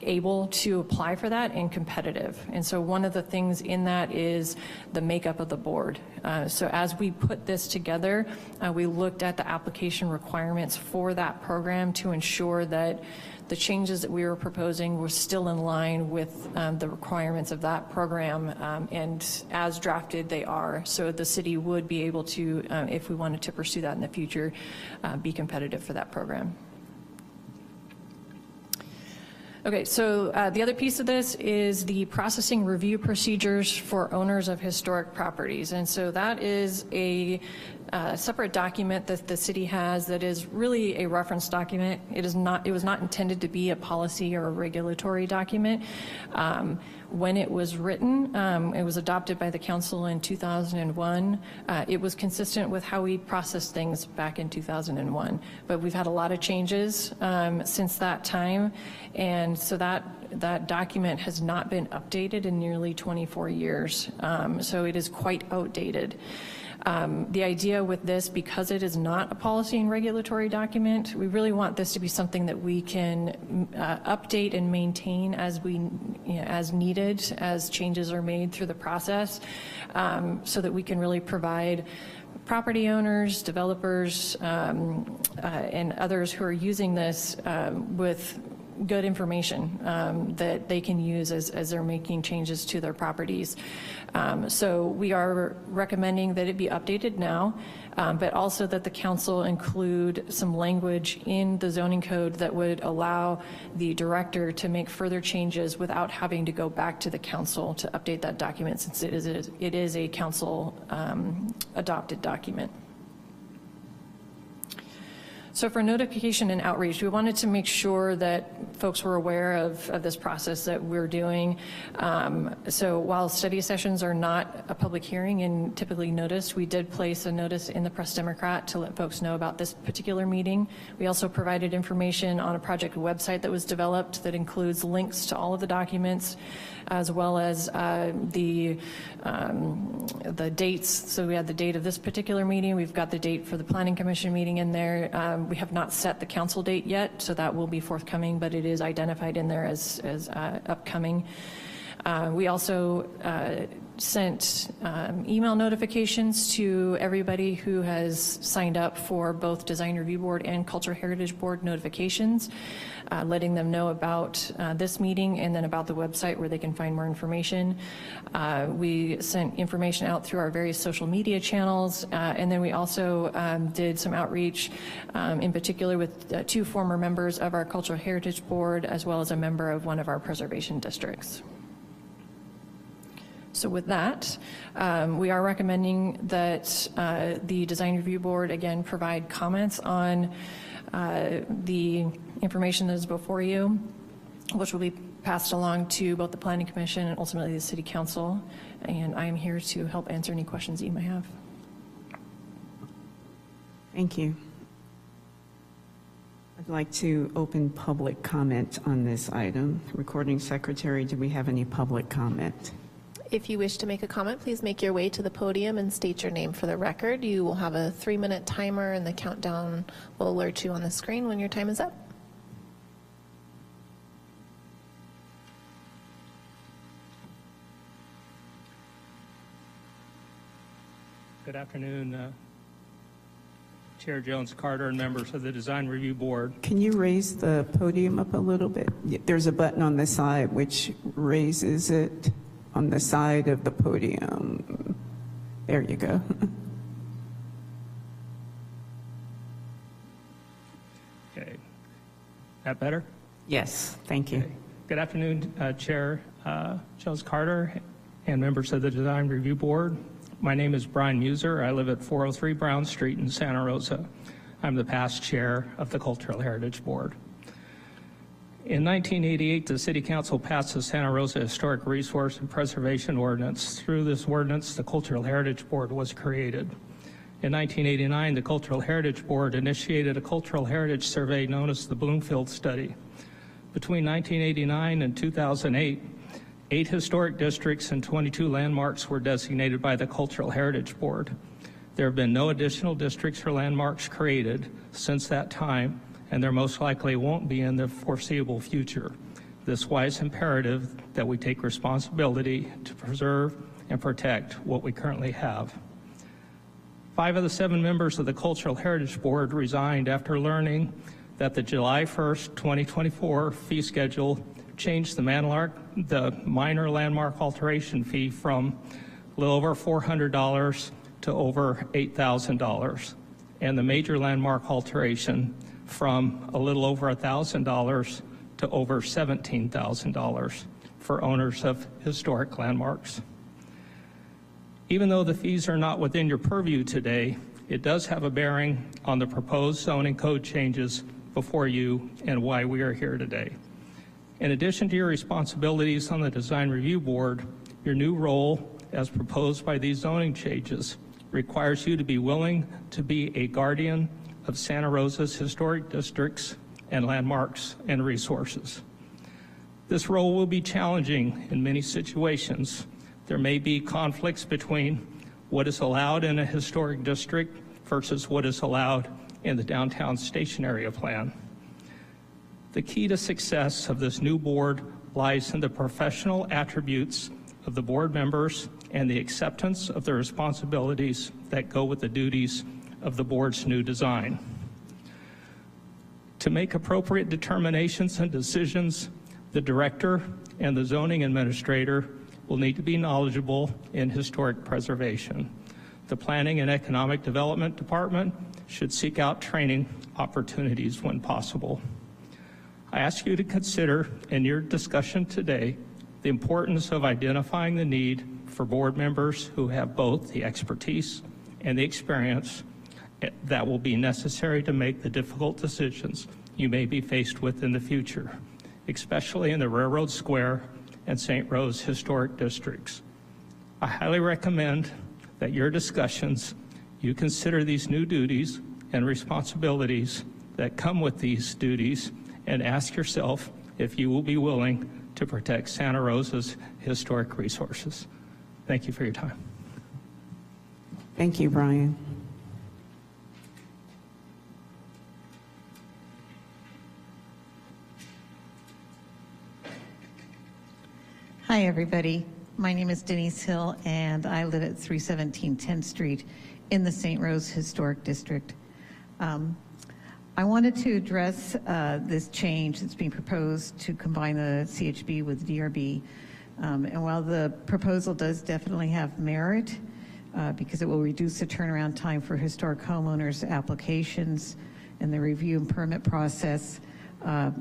able to apply for that and competitive. And so one of the things in that is the makeup of the board. So as we put this together, we looked at the application requirements for that program to ensure that the changes that we were proposing were still in line with the requirements of that program, and as drafted they are. So the city would be able to, if we wanted to pursue that in the future, be competitive for that program. Okay, so the other piece of this is the processing review procedures for owners of historic properties. And so that is a separate document that the city has that is really a reference document. It was not intended to be a policy or a regulatory document. When it was written, it was adopted by the council in 2001. It was consistent with how we processed things back in 2001. But we've had a lot of changes since that time, and so that document has not been updated in nearly 24 years. So it is quite outdated. The idea with this, because it is not a policy and regulatory document, we really want this to be something that we can update and maintain as needed, as changes are made through the process, so that we can really provide property owners, developers, and others who are using this with good information that they can use as they're making changes to their properties. So we are recommending that it be updated now, but also that the council include some language in the zoning code that would allow the director to make further changes without having to go back to the council to update that document, since it is a council adopted document. So for notification and outreach, we wanted to make sure that folks were aware of this process that we're doing. So while study sessions are not a public hearing and typically noticed, we did place a notice in the Press Democrat to let folks know about this particular meeting. We also provided information on a project website that was developed that includes links to all of the documents, as well as the dates. So we had the date of this particular meeting. We've got the date for the Planning Commission meeting in there. We have not set the council date yet, so that will be forthcoming, but it is identified in there as upcoming. We also sent email notifications to everybody who has signed up for both Design Review Board and Cultural Heritage Board notifications, letting them know about this meeting and then about the website where they can find more information. We sent information out through our various social media channels, and then we also did some outreach, in particular with 2 former members of our Cultural Heritage Board, as well as a member of one of our preservation districts. So with that, we are recommending that the Design Review Board, again, provide comments on the information that is before you, which will be passed along to both the Planning Commission and ultimately the City Council. And I am here to help answer any questions that you may have. Thank you. I'd like to open public comment on this item. Recording Secretary, do we have any public comment? If you wish to make a comment, please make your way to the podium and state your name for the record. You will have a 3-minute timer, and the countdown will alert you on the screen when your time is up. Good afternoon, Chair Jones-Carter and members of the Design Review Board. Can you raise the podium up a little bit? There's a button on the side which raises it on the side of the podium. There you go. Okay, that better? Yes, thank you. Okay. Good afternoon, Chair Jones-Carter and members of the Design Review Board. My name is Brian Muser. I live at 403 Brown Street in Santa Rosa. I'm the past chair of the Cultural Heritage Board. In 1988, the City Council passed the Santa Rosa Historic Resource and Preservation Ordinance. Through this ordinance, the Cultural Heritage Board was created. In 1989, the Cultural Heritage Board initiated a cultural heritage survey known as the Bloomfield Study. Between 1989 and 2008, 8 historic districts and 22 landmarks were designated by the Cultural Heritage Board. There have been no additional districts or landmarks created since that time, and there most likely won't be in the foreseeable future. This is why it's imperative that we take responsibility to preserve and protect what we currently have. 5 of the 7 members of the Cultural Heritage Board resigned after learning that the July 1st, 2024 fee schedule changed the minor landmark alteration fee from a little over $400 to over $8,000, and the major landmark alteration from a little over $1,000 to over $17,000 for owners of historic landmarks. Even though the fees are not within your purview today, it does have a bearing on the proposed zoning code changes before you and why we are here today. In addition to your responsibilities on the Design Review Board, your new role, as proposed by these zoning changes, requires you to be willing to be a guardian of Santa Rosa's historic districts and landmarks and resources. This role will be challenging in many situations. There may be conflicts between what is allowed in a historic district versus what is allowed in the downtown station area plan. The key to success of this new board lies in the professional attributes of the board members and the acceptance of the responsibilities that go with the duties of the board's new design. To make appropriate determinations and decisions, the director and the zoning administrator will need to be knowledgeable in historic preservation. The Planning and Economic Development Department should seek out training opportunities when possible. I ask you to consider in your discussion today the importance of identifying the need for board members who have both the expertise and the experience that will be necessary to make the difficult decisions you may be faced with in the future, especially in the Railroad Square and St. Rose historic districts. I highly recommend that your discussions, you consider these new duties and responsibilities that come with these duties and ask yourself if you will be willing to protect Santa Rosa's historic resources. Thank you for your time. Thank you, Brian. Hi, everybody. My name is Denise Hill, and I live at 317 10th Street in the St. Rose Historic District. I wanted to address this change that's being proposed to combine the CHB with DRB. And while the proposal does definitely have merit, because it will reduce the turnaround time for historic homeowners' applications and the review and permit process,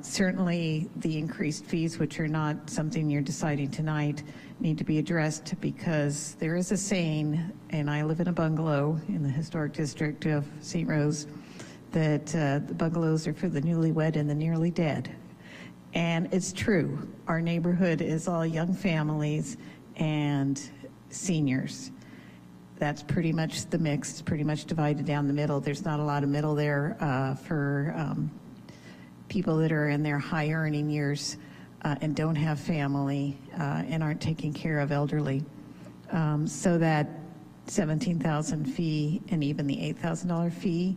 certainly the increased fees, which are not something you're deciding tonight, need to be addressed, because there is a saying, and I live in a bungalow in the historic district of St. Rose, that the bungalows are for the newlywed and the nearly dead. And it's true. Our neighborhood is all young families and seniors. That's pretty much the mix. It's pretty much divided down the middle. There's not a lot of middle there for people that are in their high earning years and don't have family and aren't taking care of elderly. So that $17,000 fee and even the $8,000 fee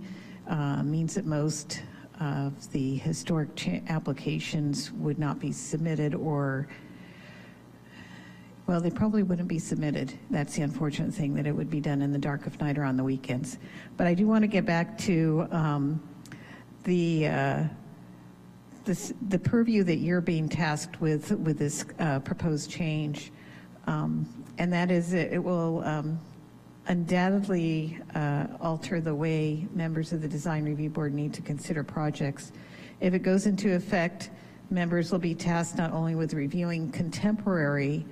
means that most of the historic applications would not be submitted, or, well, they probably wouldn't be submitted. That's the unfortunate thing, that it would be done in the dark of night or on the weekends. But I do want to get back to the purview that you're being tasked with this proposed change, and that is it will undoubtedly alter the way members of the Design Review Board need to consider projects. If it goes into effect, members will be tasked not only with reviewing contemporary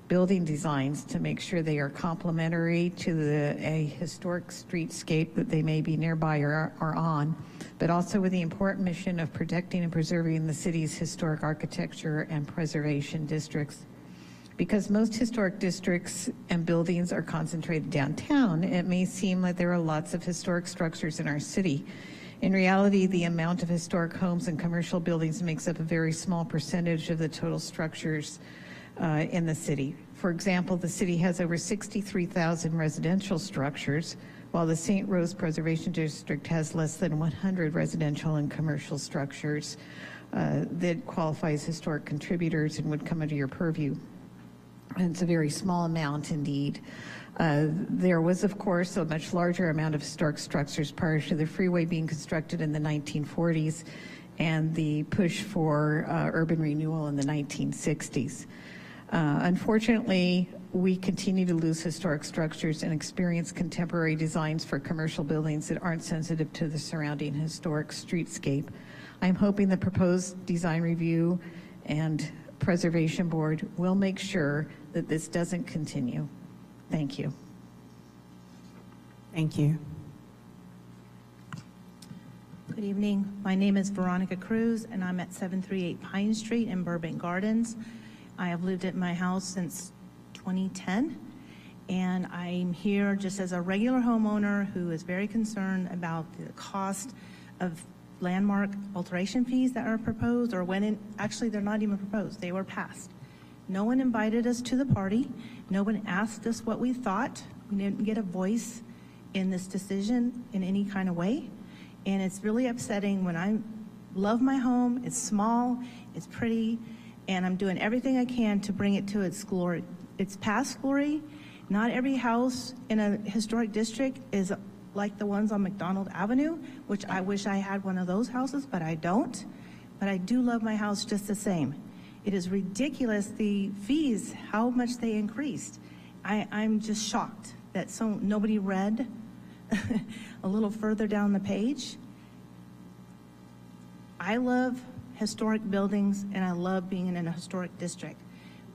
building designs to make sure they are complementary to a historic streetscape that they may be nearby or on, but also with the important mission of protecting and preserving the city's historic architecture and preservation districts. Because most historic districts and buildings are concentrated downtown, it may seem like there are lots of historic structures in our city. In reality, the amount of historic homes and commercial buildings makes up a very small percentage of the total structures in the city. For example, the city has over 63,000 residential structures, while the St. Rose Preservation District has less than 100 residential and commercial structures that qualify as historic contributors and would come under your purview. And it's a very small amount indeed. There was, of course, a much larger amount of historic structures prior to the freeway being constructed in the 1940s and the push for urban renewal in the 1960s. Unfortunately, we continue to lose historic structures and experience contemporary designs for commercial buildings that aren't sensitive to the surrounding historic streetscape. I'm hoping the proposed design review and Preservation Board will make sure that this doesn't continue. Thank you. Thank you. Good evening. My name is Veronica Cruz, and I'm at 738 Pine Street in Burbank Gardens. I have lived at my house since 2010, and I'm here just as a regular homeowner who is very concerned about the cost of landmark alteration fees that are proposed, or actually they're not even proposed, they were passed. No one invited us to the party. No one asked us what we thought. We didn't get a voice in this decision in any kind of way. And it's really upsetting when I love my home, it's small, it's pretty, and I'm doing everything I can to bring it to its glory, its past glory. Not every house in a historic district is like the ones on McDonald Avenue, which I wish I had one of those houses, but I don't. But I do love my house just the same. It is ridiculous, the fees, how much they increased. I'm just shocked that nobody read a little further down the page. I love historic buildings and I love being in a historic district,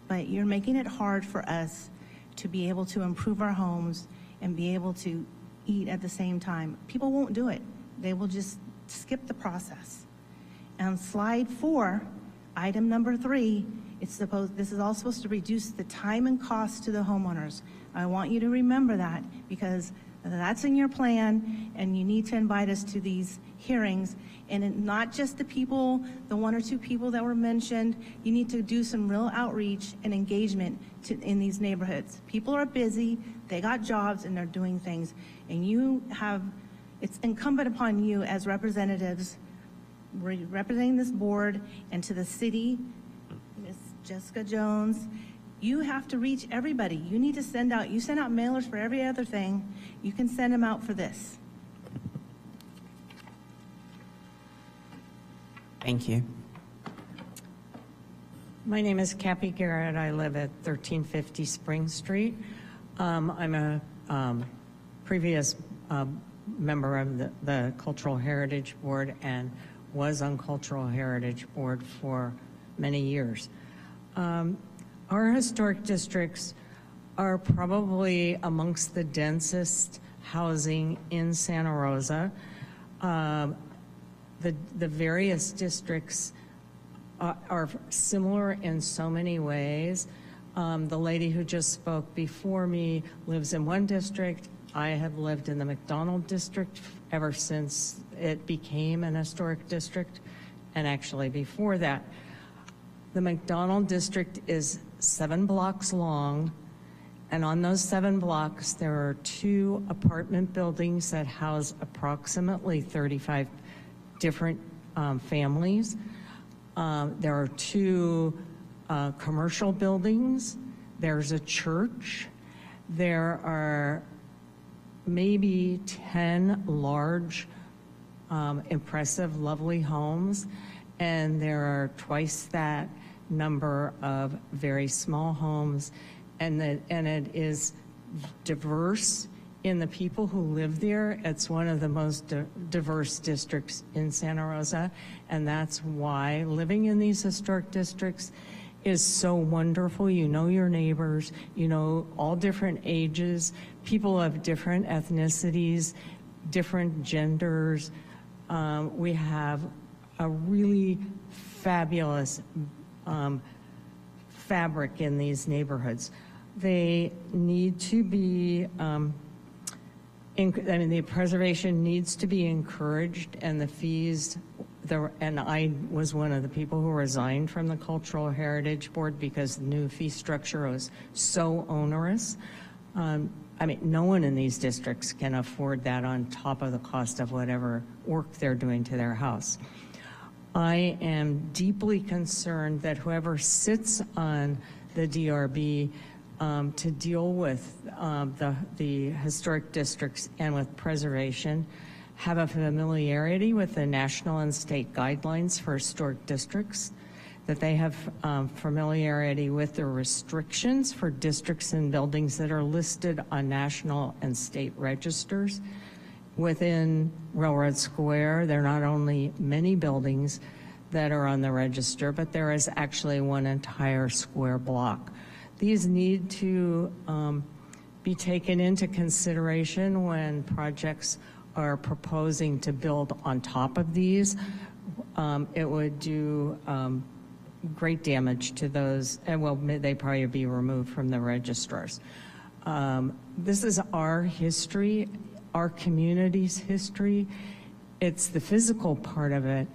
but you're making it hard for us to be able to improve our homes and be able to eat at the same time. People won't do it. They will just skip the process. On slide 4, item number 3, this is all supposed to reduce the time and cost to the homeowners. I want you to remember that, because that's in your plan, and you need to invite us to these hearings. And not just the people, the 1 or 2 people that were mentioned. You need to do some real outreach and engagement in these neighborhoods. People are busy, they got jobs, and they're doing things. And it's incumbent upon you as representatives representing this board and to the city, Ms. Jessica Jones, you have to reach everybody. You need to send out mailers for every other thing. You can send them out for this. Thank you. My name is Cappy Garrett. I live at 1350 Spring Street. I'm a previous member of the Cultural Heritage Board and was on Cultural Heritage Board for many years. Our historic districts are probably amongst the densest housing in Santa Rosa. The various districts are similar in so many ways. The lady who just spoke before me lives in one district. I have lived in the McDonald district ever since it became an historic district, and actually before that. The McDonald district is 7 blocks long, and on those 7 blocks there are 2 apartment buildings that house approximately 35 different families. There are 2 commercial buildings. There's a church. There are maybe 10 large, impressive, lovely homes, and there are twice that number of very small homes, and it is diverse in the people who live there. It's one of the most diverse districts in Santa Rosa, and that's why living in these historic districts is so wonderful. You know your neighbors, you know all different ages, people of different ethnicities, different genders. We have a really fabulous fabric in these neighborhoods. They need to be, the preservation needs to be encouraged, and the fees, and I was one of the people who resigned from the Cultural Heritage Board because the new fee structure was so onerous. No one in these districts can afford that on top of the cost of whatever work they're doing to their house. I am deeply concerned that whoever sits on the DRB to deal with the historic districts and with preservation have a familiarity with the national and state guidelines for historic districts, that they have familiarity with the restrictions for districts and buildings that are listed on national and state registers. Within Railroad Square, there are not only many buildings that are on the register, but there is actually one entire square block. These need to be taken into consideration when projects are proposing to build on top of these, it would do great damage to those, and well, they probably be removed from the registrars. This is our history, our community's history. It's the physical part of it,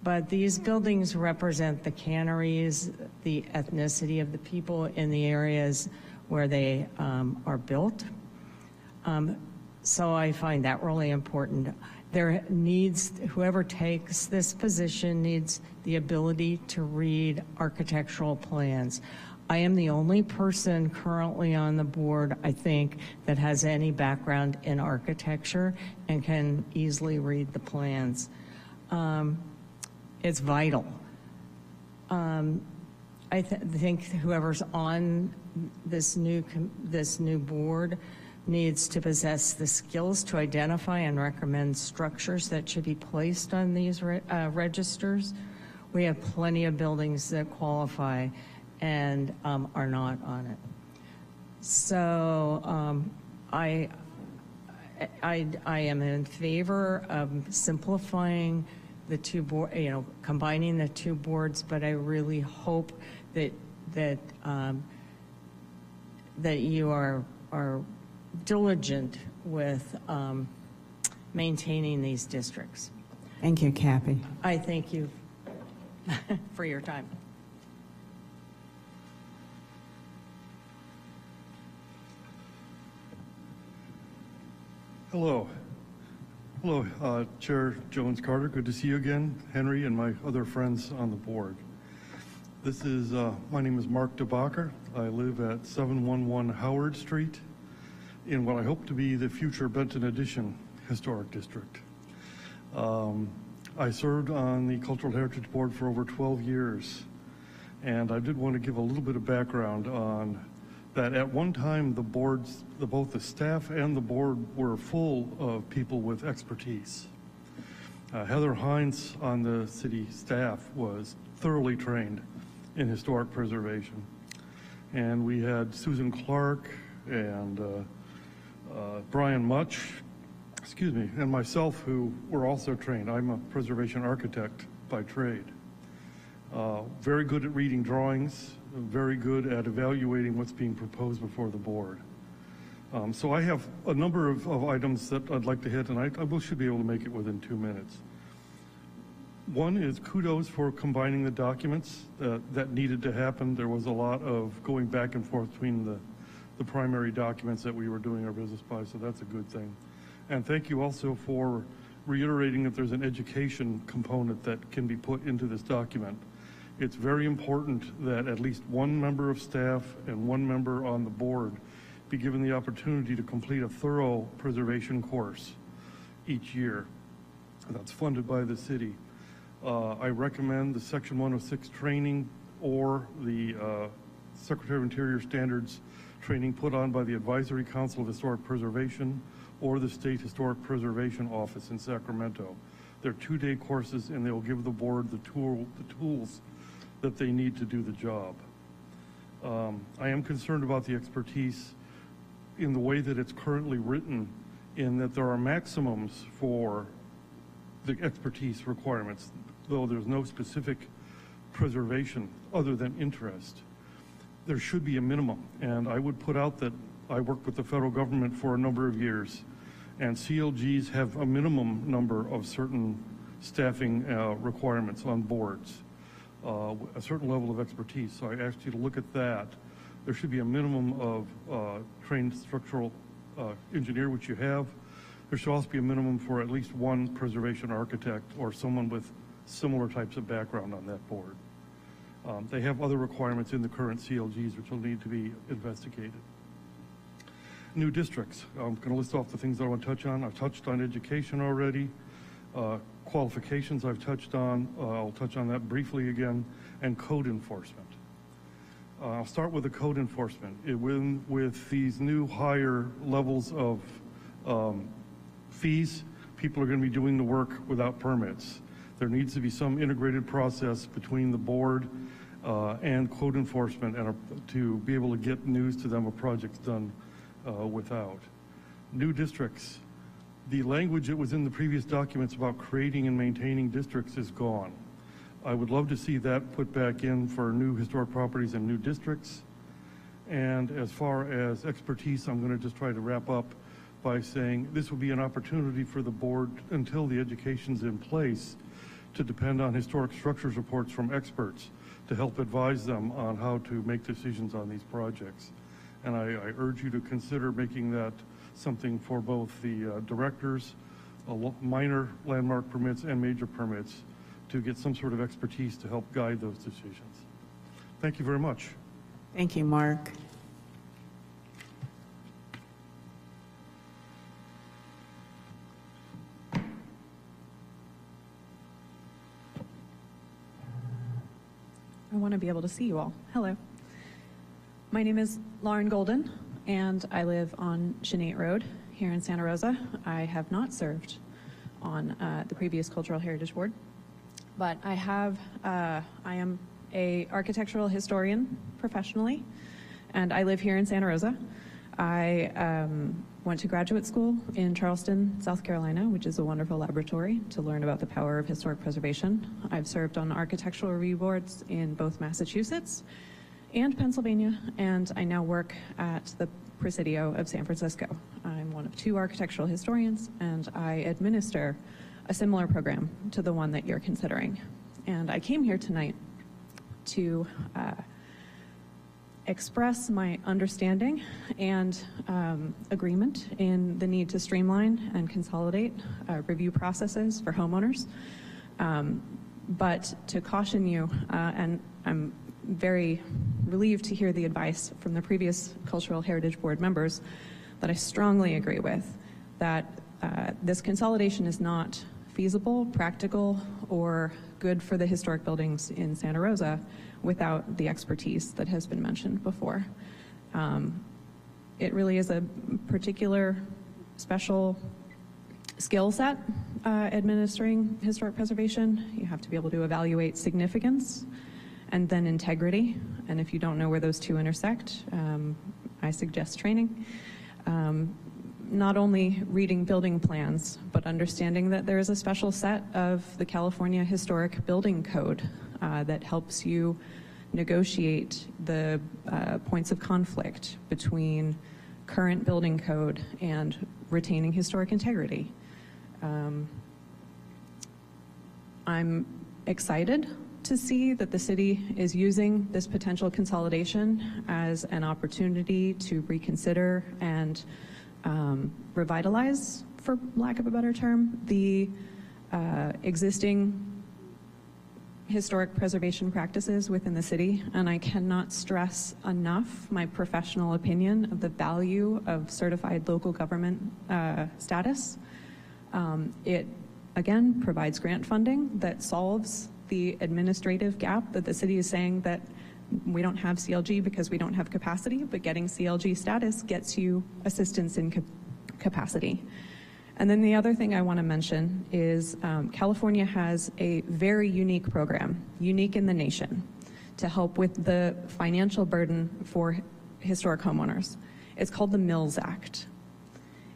but these buildings represent the canneries, the ethnicity of the people in the areas where they are built. So I find that really important. There needs, whoever takes this position needs the ability to read architectural plans. I am the only person currently on the board, I think, that has any background in architecture and can easily read the plans. It's vital. I think whoever's on this new board needs to possess the skills to identify and recommend structures that should be placed on these registers. We have plenty of buildings that qualify and are not on it. So I am in favor of simplifying the two board, combining the two boards, but I really hope that you are diligent with maintaining these districts. Thank you, Kathy. I thank you for your time. Hello. Hello, Chair Jones-Carter. Good to see you again, Henry, and my other friends on the board. This is, my name is Mark DeBacher. I live at 711 Howard Street in what I hope to be the future Benton Addition Historic District. I served on the Cultural Heritage Board for over 12 years, and I did want to give a little bit of background on that. At one time, the boards, both the staff and the board were full of people with expertise. Heather Hines on the city staff was thoroughly trained in historic preservation. And we had Susan Clark and Brian Much, and myself, who were also trained. I'm a preservation architect by trade. Very good at reading drawings, very good at evaluating what's being proposed before the board. So I have a number of items that I'd like to hit, and I should be able to make it within 2 minutes. One is kudos for combining the documents that needed to happen. There was a lot of going back and forth between the primary documents that we were doing our business by, so that's a good thing. And thank you also for reiterating that there's an education component that can be put into this document. It's very important that at least one member of staff and one member on the board be given the opportunity to complete a thorough preservation course each year. That's funded by the city. I recommend the Section 106 training or the Secretary of Interior Standards training put on by the Advisory Council of Historic Preservation or the State Historic Preservation Office in Sacramento. They're 2-day courses, and they will give the board the tools that they need to do the job. I am concerned about the expertise in the way that it's currently written, in that there are maximums for the expertise requirements, though there's no specific preservation other than interest. There should be a minimum, and I would put out that I worked with the federal government for a number of years, and CLGs have a minimum number of certain staffing requirements on boards, a certain level of expertise. So I asked you to look at that. There should be a minimum of trained structural engineer, which you have. There should also be a minimum for at least one preservation architect or someone with similar types of background on that board. They have other requirements in the current CLGs which will need to be investigated. New districts. I'm going to list off the things that I want to touch on. I've touched on education already. Qualifications I've touched on. I'll touch on that briefly again. And code enforcement. I'll start with the code enforcement. With these new higher levels of fees, people are going to be doing the work without permits. There needs to be some integrated process between the board and code enforcement and to be able to get news to them of projects done without. New districts. The language that was in the previous documents about creating and maintaining districts is gone. I would love to see that put back in for new historic properties and new districts. And as far as expertise, I'm going to just try to wrap up by saying this will be an opportunity for the board, until the education's in place, to depend on historic structures reports from experts to help advise them on how to make decisions on these projects. And I urge you to consider making that something for both the directors, minor landmark permits and major permits, to get some sort of expertise to help guide those decisions. Thank you very much. Thank you, Mark. I want to be able to see you all. Hello. My name is Lauren Golden, and I live on Shanate Road here in Santa Rosa. I have not served on the previous Cultural Heritage Board, but I am a architectural historian professionally, and I live here in Santa Rosa. I went to graduate school in Charleston, South Carolina, which is a wonderful laboratory to learn about the power of historic preservation. I've served on architectural review boards in both Massachusetts and Pennsylvania, and I now work at the Presidio of San Francisco. I'm one of 2 architectural historians, and I administer a similar program to the one that you're considering. And I came here tonight to express my understanding and agreement in the need to streamline and consolidate review processes for homeowners, but to caution you, and I'm very relieved to hear the advice from the previous Cultural Heritage Board members that I strongly agree with, that this consolidation is not feasible, practical, or good for the historic buildings in Santa Rosa without the expertise that has been mentioned before. It really is a particular special skill set administering historic preservation. You have to be able to evaluate significance and then integrity. And if you don't know where those two intersect, I suggest training. Not only reading building plans, but understanding that there is a special set of the California Historic Building Code that helps you negotiate the points of conflict between current building code and retaining historic integrity. I'm excited to see that the city is using this potential consolidation as an opportunity to reconsider and revitalize, for lack of a better term, the existing historic preservation practices within the city. And I cannot stress enough my professional opinion of the value of certified local government status. It, again, provides grant funding that solves the administrative gap that the city is saying that we don't have CLG because we don't have capacity, but getting CLG status gets you assistance in capacity. And then the other thing I want to mention is California has a very unique program, unique in the nation, to help with the financial burden for historic homeowners. It's called the Mills Act.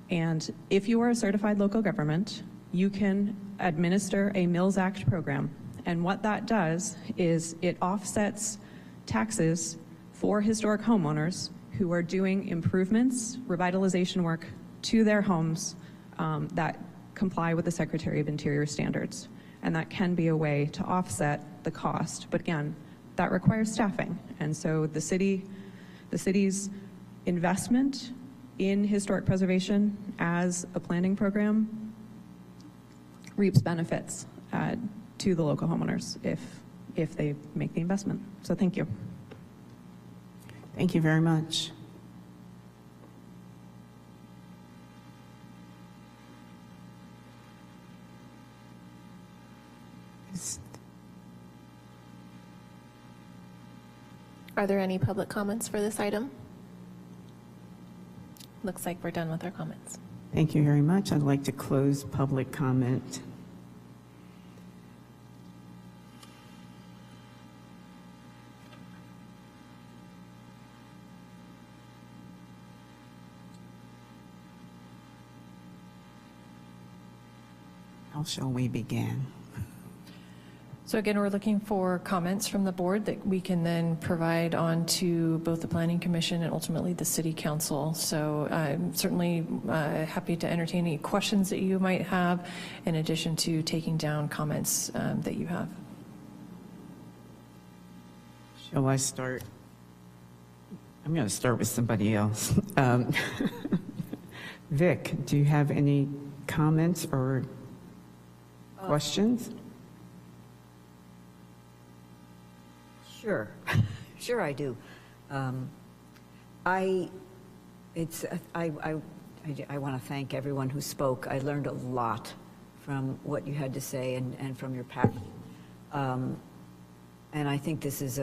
And if you are a certified local government, you can administer a Mills Act program. And what that does is it offsets taxes for historic homeowners who are doing improvements, revitalization work to their homes that comply with the Secretary of Interior standards. And that can be a way to offset the cost. But again, that requires staffing. And so the city's investment in historic preservation as a planning program reaps benefits to the local homeowners if they make the investment. So thank you. Thank you very much. Are there any public comments for this item? Looks like we're done with our comments. Thank you very much. I'd like to close public comment. shall we begin? So again, we're looking for comments from the board that we can then provide on to both the Planning Commission and ultimately the City Council. So I'm certainly happy to entertain any questions that you might have, in addition to taking down comments that you have. Shall I start? I'm going to start with somebody else. Vic, do you have any comments or questions? Sure, sure I do. I want to thank everyone who spoke. I learned a lot from what you had to say and from your passion. And I think this is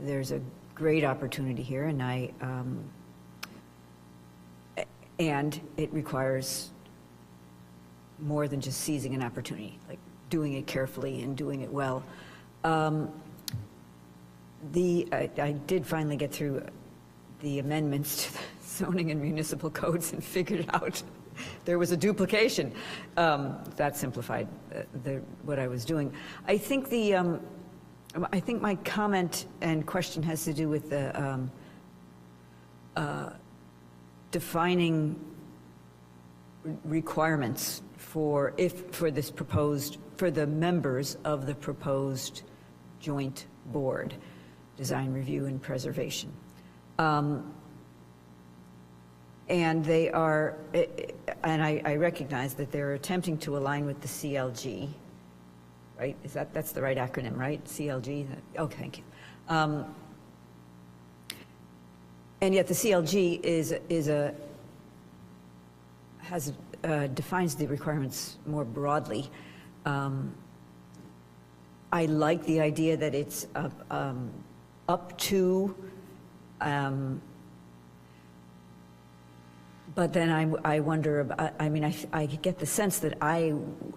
there's a great opportunity here, and it requires more than just seizing an opportunity, like doing it carefully and doing it well. I did finally get through the amendments to the zoning and municipal codes and figured out there was a duplication. That simplified what I was doing. I think my comment and question has to do with the defining requirements for the members of the proposed joint board, design review and preservation. And they are, and I recognize that they're attempting to align with the CLG, right? That's the right acronym, right? CLG? Oh, thank you. And yet the CLG defines the requirements more broadly. I like the idea that it's up to, but then I wonder about, I mean, I get the sense that I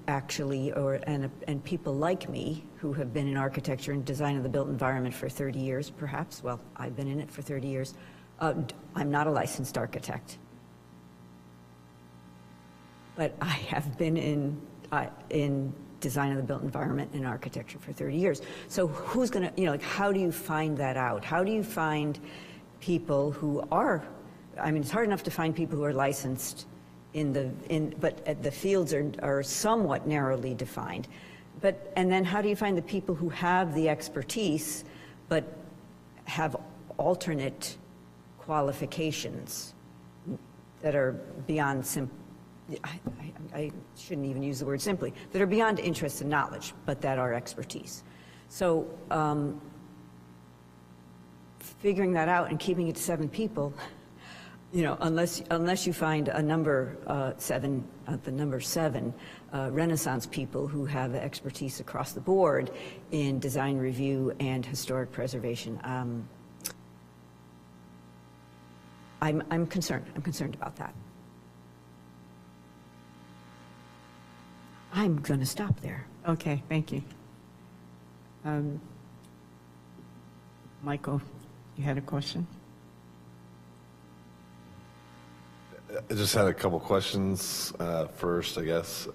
actually, and people like me who have been in architecture and design of the built environment for 30 years, perhaps, well, I've been in it for 30 years. I'm not a licensed architect, but I have been in design of the built environment and architecture for 30 years. So who's going to, like, how do you find that out? How do you find people who are, I mean, it's hard enough to find people who are licensed but the fields are somewhat narrowly defined. And then how do you find the people who have the expertise but have alternate qualifications that are beyond I shouldn't even use the word simply, that are beyond interest and knowledge, but that are expertise. So figuring that out and keeping it to 7 people, unless you find a number the number 7 Renaissance people who have expertise across the board in design review and historic preservation, I'm concerned. I'm concerned about that. I'm going to stop there. Okay, thank you. Michael, you had a question? I just had a couple questions. First, I guess,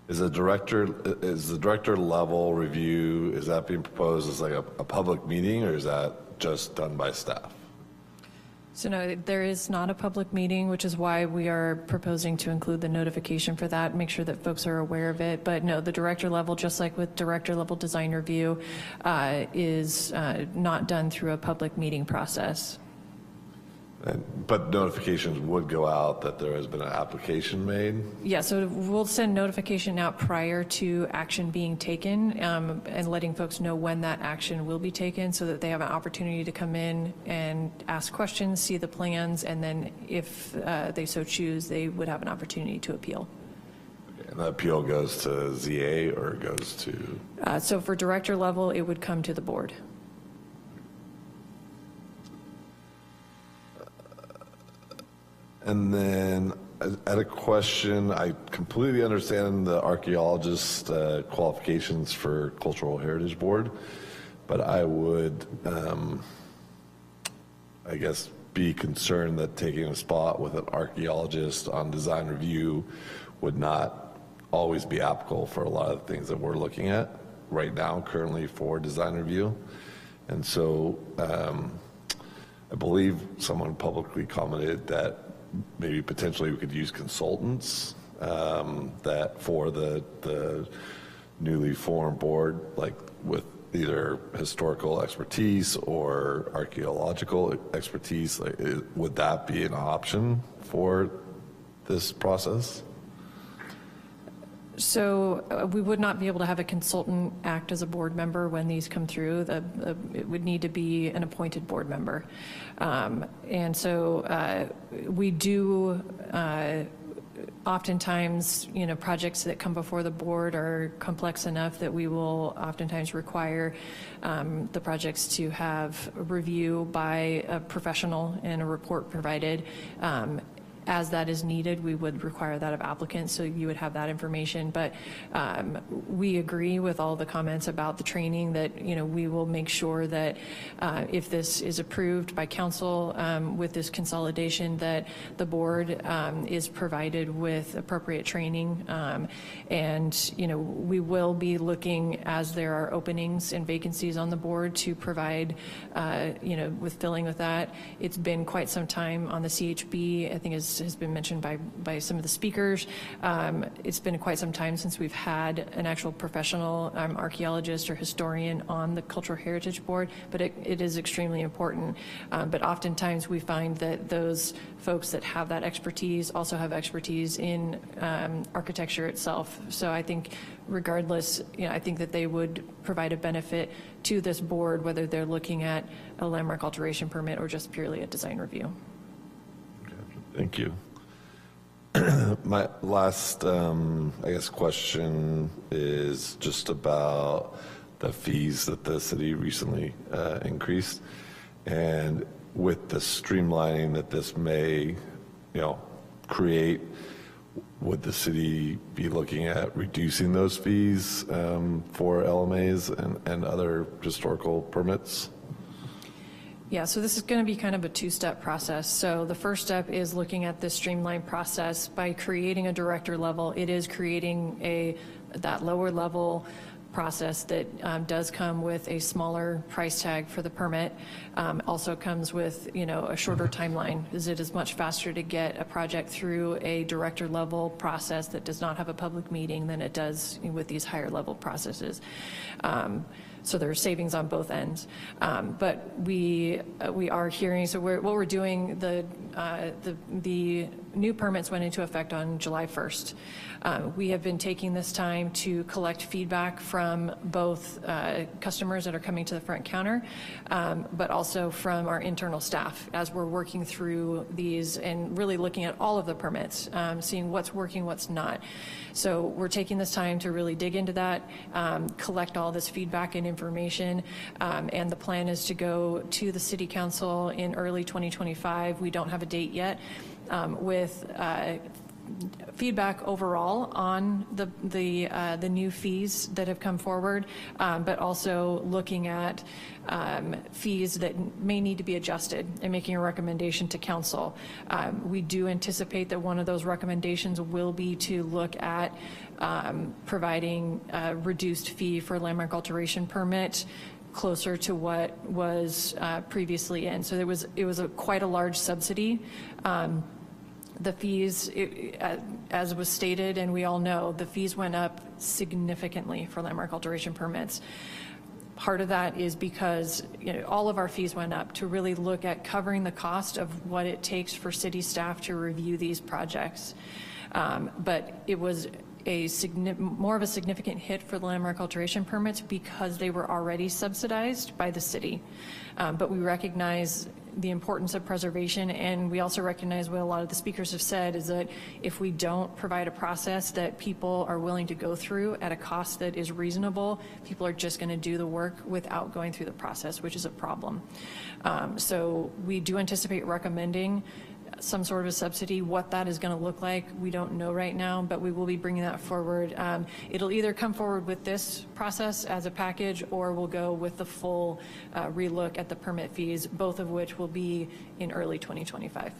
is the director level review, is that being proposed as like a public meeting, or is that just done by staff? So no, there is not a public meeting, which is why we are proposing to include the notification for that, make sure that folks are aware of it. But no, the director level, just like with director level design review, is not done through a public meeting process. But notifications would go out that there has been an application made? Yeah, so we'll send notification out prior to action being taken, and letting folks know when that action will be taken so that they have an opportunity to come in and ask questions, see the plans, and then if they so choose, they would have an opportunity to appeal. Okay, and that appeal goes to ZA or goes to? So for director level, it would come to the board. And then I had a question. I completely understand the archaeologist qualifications for Cultural Heritage Board, but I would, I guess, be concerned that taking a spot with an archaeologist on design review would not always be applicable for a lot of the things that we're looking at right now, currently for design review. And so I believe someone publicly commented that maybe potentially we could use consultants that for the newly formed board, like with either historical expertise or archaeological expertise. Like, would that be an option for this process? So we would not be able to have a consultant act as a board member when these come through. It would need to be an appointed board member. And so we do oftentimes, projects that come before the board are complex enough that we will oftentimes require the projects to have a review by a professional and a report provided. As that is needed, we would require that of applicants, so you would have that information. But we agree with all the comments about the training that, we will make sure that if this is approved by council with this consolidation, that the board is provided with appropriate training. And, we will be looking, as there are openings and vacancies on the board, to provide, with filling with that. It's been quite some time on the CHB, I think has been mentioned by some of the speakers. It's been quite some time since we've had an actual professional archaeologist or historian on the Cultural Heritage Board, but it is extremely important. But oftentimes we find that those folks that have that expertise also have expertise in architecture itself. So I think regardless, I think that they would provide a benefit to this board, whether they're looking at a landmark alteration permit or just purely a design review. Thank you. My last, question is just about the fees that the city recently increased. And with the streamlining that this may, create, would the city be looking at reducing those fees for LMAs and other historical permits? Yeah, so this is going to be kind of a two-step process. So the first step is looking at this streamlined process by creating a director level. It is creating that lower level process that does come with a smaller price tag for the permit. Also comes with, a shorter timeline, as it is much faster to get a project through a director level process that does not have a public meeting than it does with these higher level processes. So there's savings on both ends. But we are hearing, so what we're doing, the new permits went into effect on July 1st. We have been taking this time to collect feedback from both customers that are coming to the front counter, but also from our internal staff as we're working through these and really looking at all of the permits, seeing what's working, what's not. So we're taking this time to really dig into that, collect all this feedback and information, and the plan is to go to the City Council in early 2025. We don't have a date yet, with feedback overall on the new fees that have come forward, but also looking at fees that may need to be adjusted and making a recommendation to council. We do anticipate that one of those recommendations will be to look at providing a reduced fee for landmark alteration permit closer to what was previously in. So it was quite a large subsidy. The fees, as was stated, and we all know, the fees went up significantly for landmark alteration permits. Part of that is because all of our fees went up to really look at covering the cost of what it takes for city staff to review these projects. But it was more of a significant hit for the landmark alteration permits because they were already subsidized by the city. But we recognize the importance of preservation, and we also recognize what a lot of the speakers have said is that if we don't provide a process that people are willing to go through at a cost that is reasonable, people are just going to do the work without going through the process, which is a problem. So we do anticipate recommending some sort of a subsidy. What that is going to look like, we don't know right now, but we will be bringing that forward. It'll either come forward with this process as a package, or we'll go with the full relook at the permit fees, both of which will be in early 2025.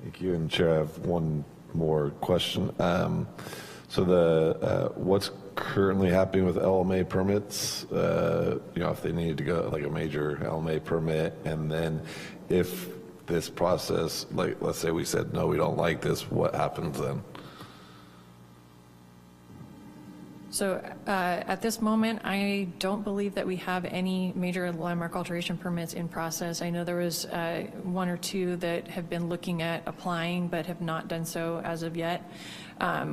Thank you. And Chair, I have one more question. So the what's currently happening with LMA permits? If they needed to go like a major LMA permit, and then if this process, like let's say we said no, we don't like this, what happens then? So at this moment, I don't believe that we have any major landmark alteration permits in process. I know there was one or two that have been looking at applying but have not done so as of yet.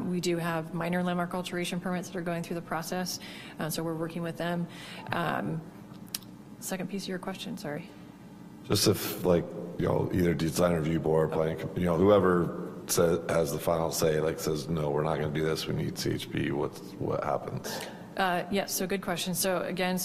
We do have minor landmark alteration permits that are going through the process, so we're working with them. Second piece of your question, sorry. Just if either design review board, whoever has the final say, says no, we're not going to do this, we need CHP, what happens? Yes, so good question. So again,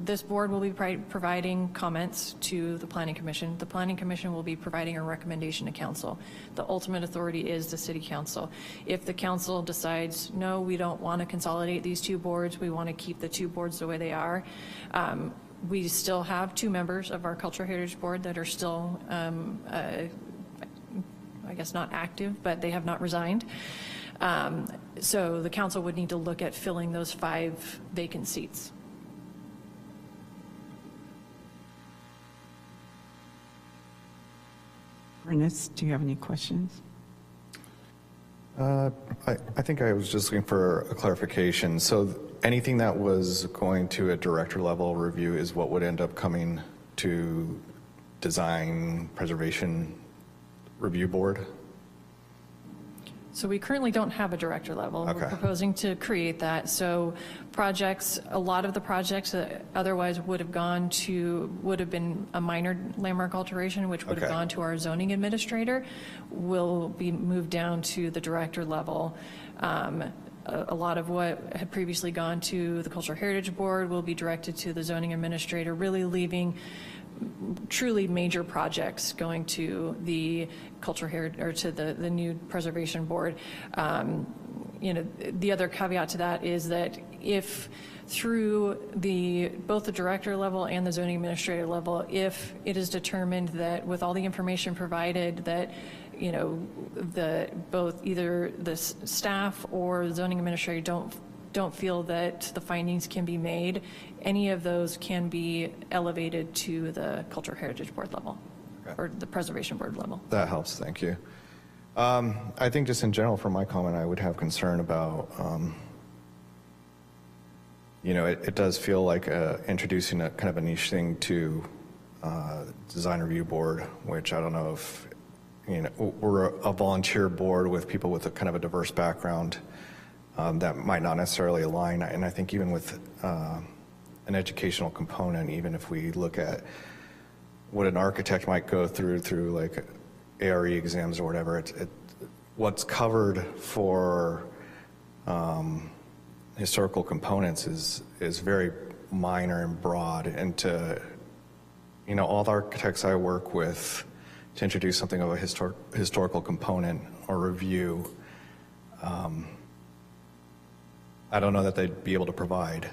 this board will be providing comments to the Planning Commission. The Planning Commission will be providing a recommendation to council. The ultimate authority is the City Council. If the council decides, no, we don't want to consolidate these two boards, we want to keep the two boards the way they are, we still have two members of our Cultural Heritage Board that are still, I guess not active, but they have not resigned. So the council would need to look at filling those 5 vacant seats. Ernest, do you have any questions? I think I was just looking for a clarification. So anything that was going to a director level review is what would end up coming to design preservation review board? So we currently don't have a director level. Okay. We're proposing to create that. So projects, a lot of the projects that otherwise would have been a minor landmark alteration, which would have gone to our zoning administrator, will be moved down to the director level. A lot of what had previously gone to the Cultural Heritage Board will be directed to the zoning administrator, really leaving truly major projects going to the Cultural Heritage, or to the new Preservation Board. The other caveat to that is that if through both the director level and the zoning administrator level, if it is determined that with all the information provided that both either the staff or the zoning administrator don't feel that the findings can be made, any of those can be elevated to the Cultural Heritage Board level, or the Preservation Board level. That helps, thank you. I think just in general, for my comment, I would have concern about, it does feel like introducing a kind of a niche thing to Design Review Board, which I don't know if, we're a volunteer board with people with a kind of a diverse background. That might not necessarily align, and I think even with an educational component, even if we look at what an architect might go through like ARE exams or whatever, what's covered for historical components is very minor and broad, and to all the architects I work with, to introduce something of a historical component or review, I don't know that they'd be able to provide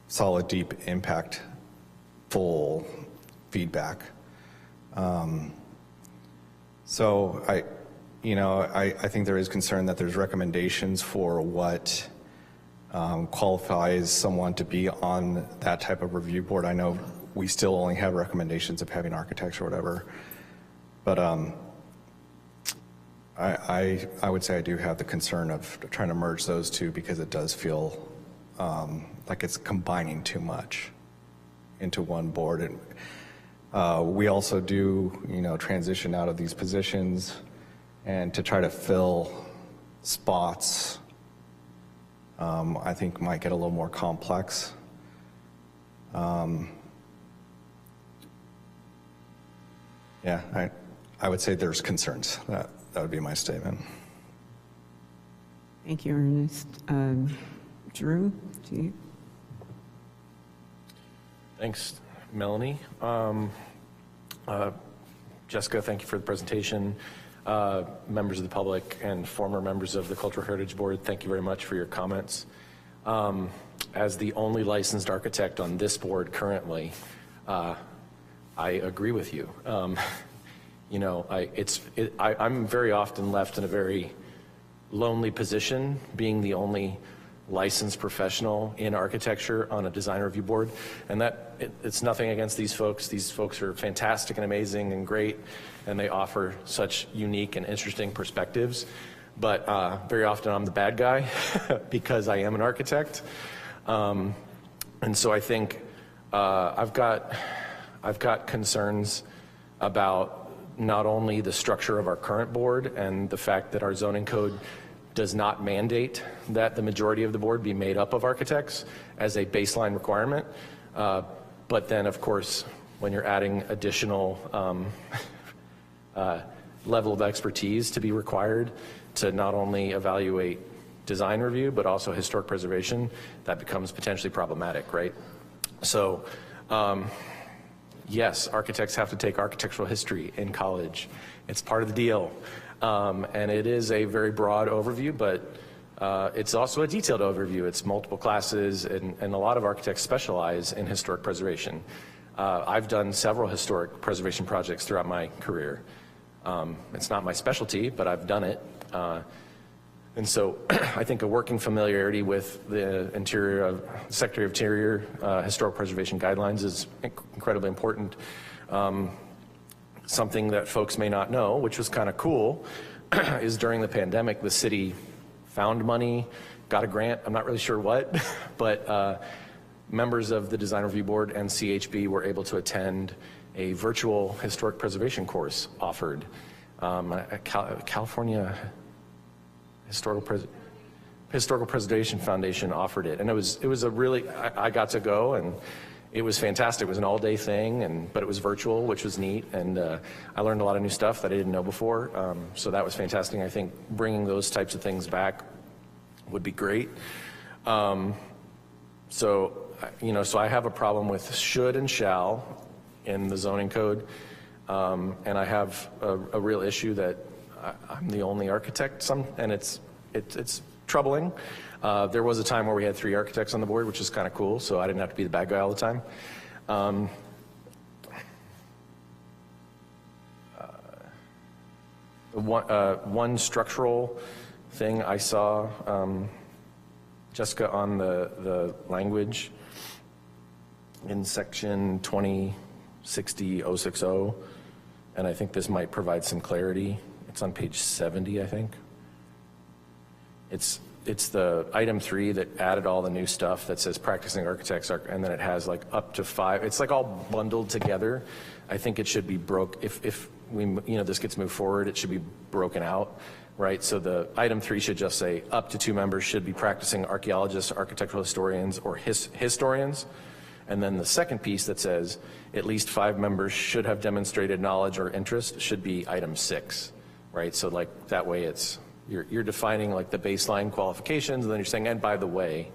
solid, deep, impactful feedback. So I think there is concern that there's recommendations for what qualifies someone to be on that type of review board. I know we still only have recommendations of having architects or whatever, but I would say I do have the concern of trying to merge those two, because it does feel like it's combining too much into one board. And we also do, transition out of these positions, and to try to fill spots, I think might get a little more complex. Yeah, I would say there's concerns. That would be my statement. Thank you, Ernest. Drew, to you. Thanks, Melanie. Jessica, thank you for the presentation. Members of the public and former members of the Cultural Heritage Board, thank you very much for your comments. As the only licensed architect on this board currently, I agree with you. you know, I'm very often left in a very lonely position, being the only licensed professional in architecture on a design review board. And it's nothing against these folks. These folks are fantastic and amazing and great, and they offer such unique and interesting perspectives. But very often I'm the bad guy because I am an architect. And so I think I've got concerns about not only the structure of our current board and the fact that our zoning code does not mandate that the majority of the board be made up of architects as a baseline requirement. But then, of course, when you're adding additional level of expertise to be required to not only evaluate design review, but also historic preservation, that becomes potentially problematic, right? So, yes, architects have to take architectural history in college. It's part of the deal. And it is a very broad overview, but it's also a detailed overview. It's multiple classes, and a lot of architects specialize in historic preservation. I've done several historic preservation projects throughout my career. It's not my specialty, but I've done it. And so I think a working familiarity with the Secretary of Interior Historic Preservation Guidelines is incredibly important. Something that folks may not know, which was kind of cool, is during the pandemic, the city found money, got a grant, I'm not really sure what, but members of the Design Review Board and CHB were able to attend a virtual historic preservation course offered. California Historical Preservation Foundation offered it, and it was a really, I got to go, and it was fantastic. It was an all-day thing, but it was virtual, which was neat, and I learned a lot of new stuff that I didn't know before, so that was fantastic. I think bringing those types of things back would be great. So I have a problem with should and shall in the zoning code, and I have a real issue that I'm the only architect, and it's troubling. There was a time where we had 3 architects on the board, which is kind of cool, so I didn't have to be the bad guy all the time. One structural thing I saw, Jessica, on the language in section 2060-060, and I think this might provide some clarity. It's on page 70, I think. It's the item 3 that added all the new stuff that says practicing architects, and then it has like up to 5. It's like all bundled together. I think it should be if this gets moved forward, it should be broken out, right? So the item 3 should just say up to 2 members should be practicing archaeologists, architectural historians, or historians. And then the second piece that says at least 5 members should have demonstrated knowledge or interest should be item 6, right? So like that way you're defining like the baseline qualifications, and then you're saying, and by the way,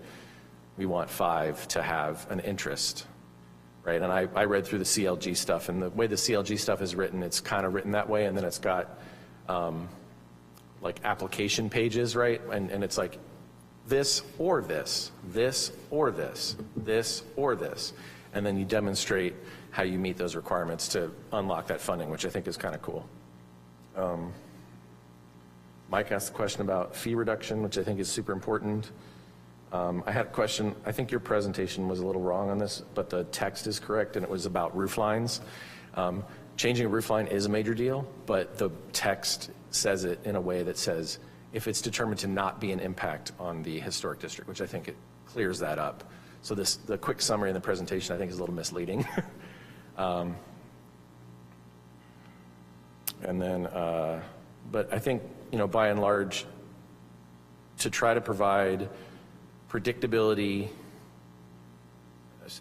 we want 5 to have an interest, right? And I read through the CLG stuff, and the way the CLG stuff is written, it's kind of written that way, and then it's got like application pages, right? And it's like this or this, this or this, this or this, and then you demonstrate how you meet those requirements to unlock that funding, which I think is kind of cool. Mike asked a question about fee reduction, which I think is super important. I had a question, I think your presentation was a little wrong on this, but the text is correct, and it was about roof lines. Changing a roof line is a major deal, but the text says it in a way that says, if it's determined to not be an impact on the historic district, which I think it clears that up. So the quick summary in the presentation I think is a little misleading. And then, but I think, by and large, to try to provide predictability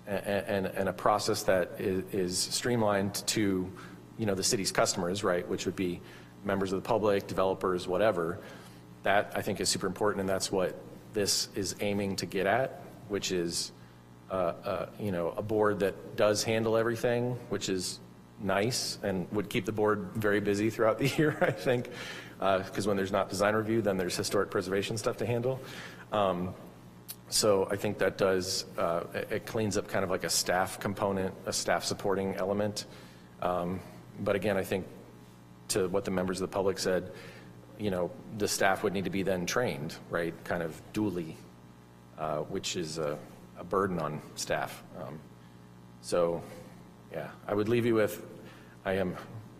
and a process that is streamlined to, the city's customers, right, which would be members of the public, developers, whatever, that I think is super important, and that's what this is aiming to get at, which is, a board that does handle everything, which is nice and would keep the board very busy throughout the year, I think, because when there's not design review, then there's historic preservation stuff to handle. So I think that does, it cleans up kind of like a staff component, a staff supporting element. But again, I think to what the members of the public said, you know, the staff would need to be then trained, right, kind of dually, which is a burden on staff. So, yeah, I would leave you with, I am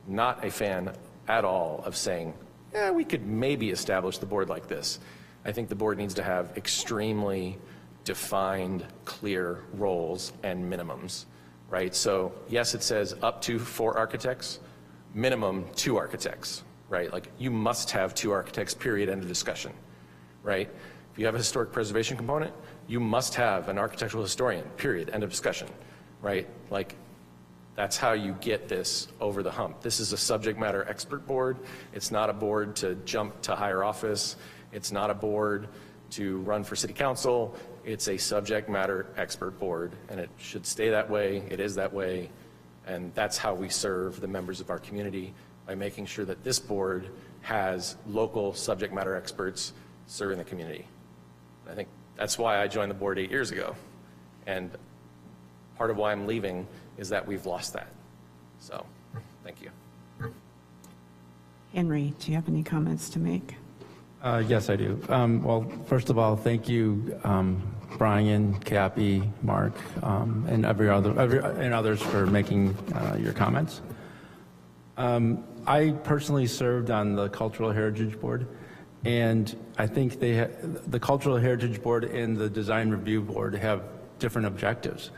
not a fan at all of saying, yeah, we could maybe establish the board like this. I think the board needs to have extremely defined, clear roles and minimums, right? So yes, it says up to 4 architects, minimum 2 architects, right? Like you must have 2 architects, period, end of discussion, right? If you have a historic preservation component, you must have an architectural historian, period, end of discussion, right? Like that's how you get this over the hump. This is a subject matter expert board. It's not a board to jump to higher office. It's not a board to run for city council. It's a subject matter expert board, and it should stay that way. It is that way, and that's how we serve the members of our community, by making sure that this board has local subject matter experts serving the community. I think that's why I joined the board 8 years ago, and part of why I'm leaving is that we've lost that. So, thank you. Henry, do you have any comments to make? Yes, I do. Well, first of all, thank you, Brian, Cappy, Mark, and others for making your comments. I personally served on the Cultural Heritage Board, and I think the Cultural Heritage Board and the Design Review Board have different objectives.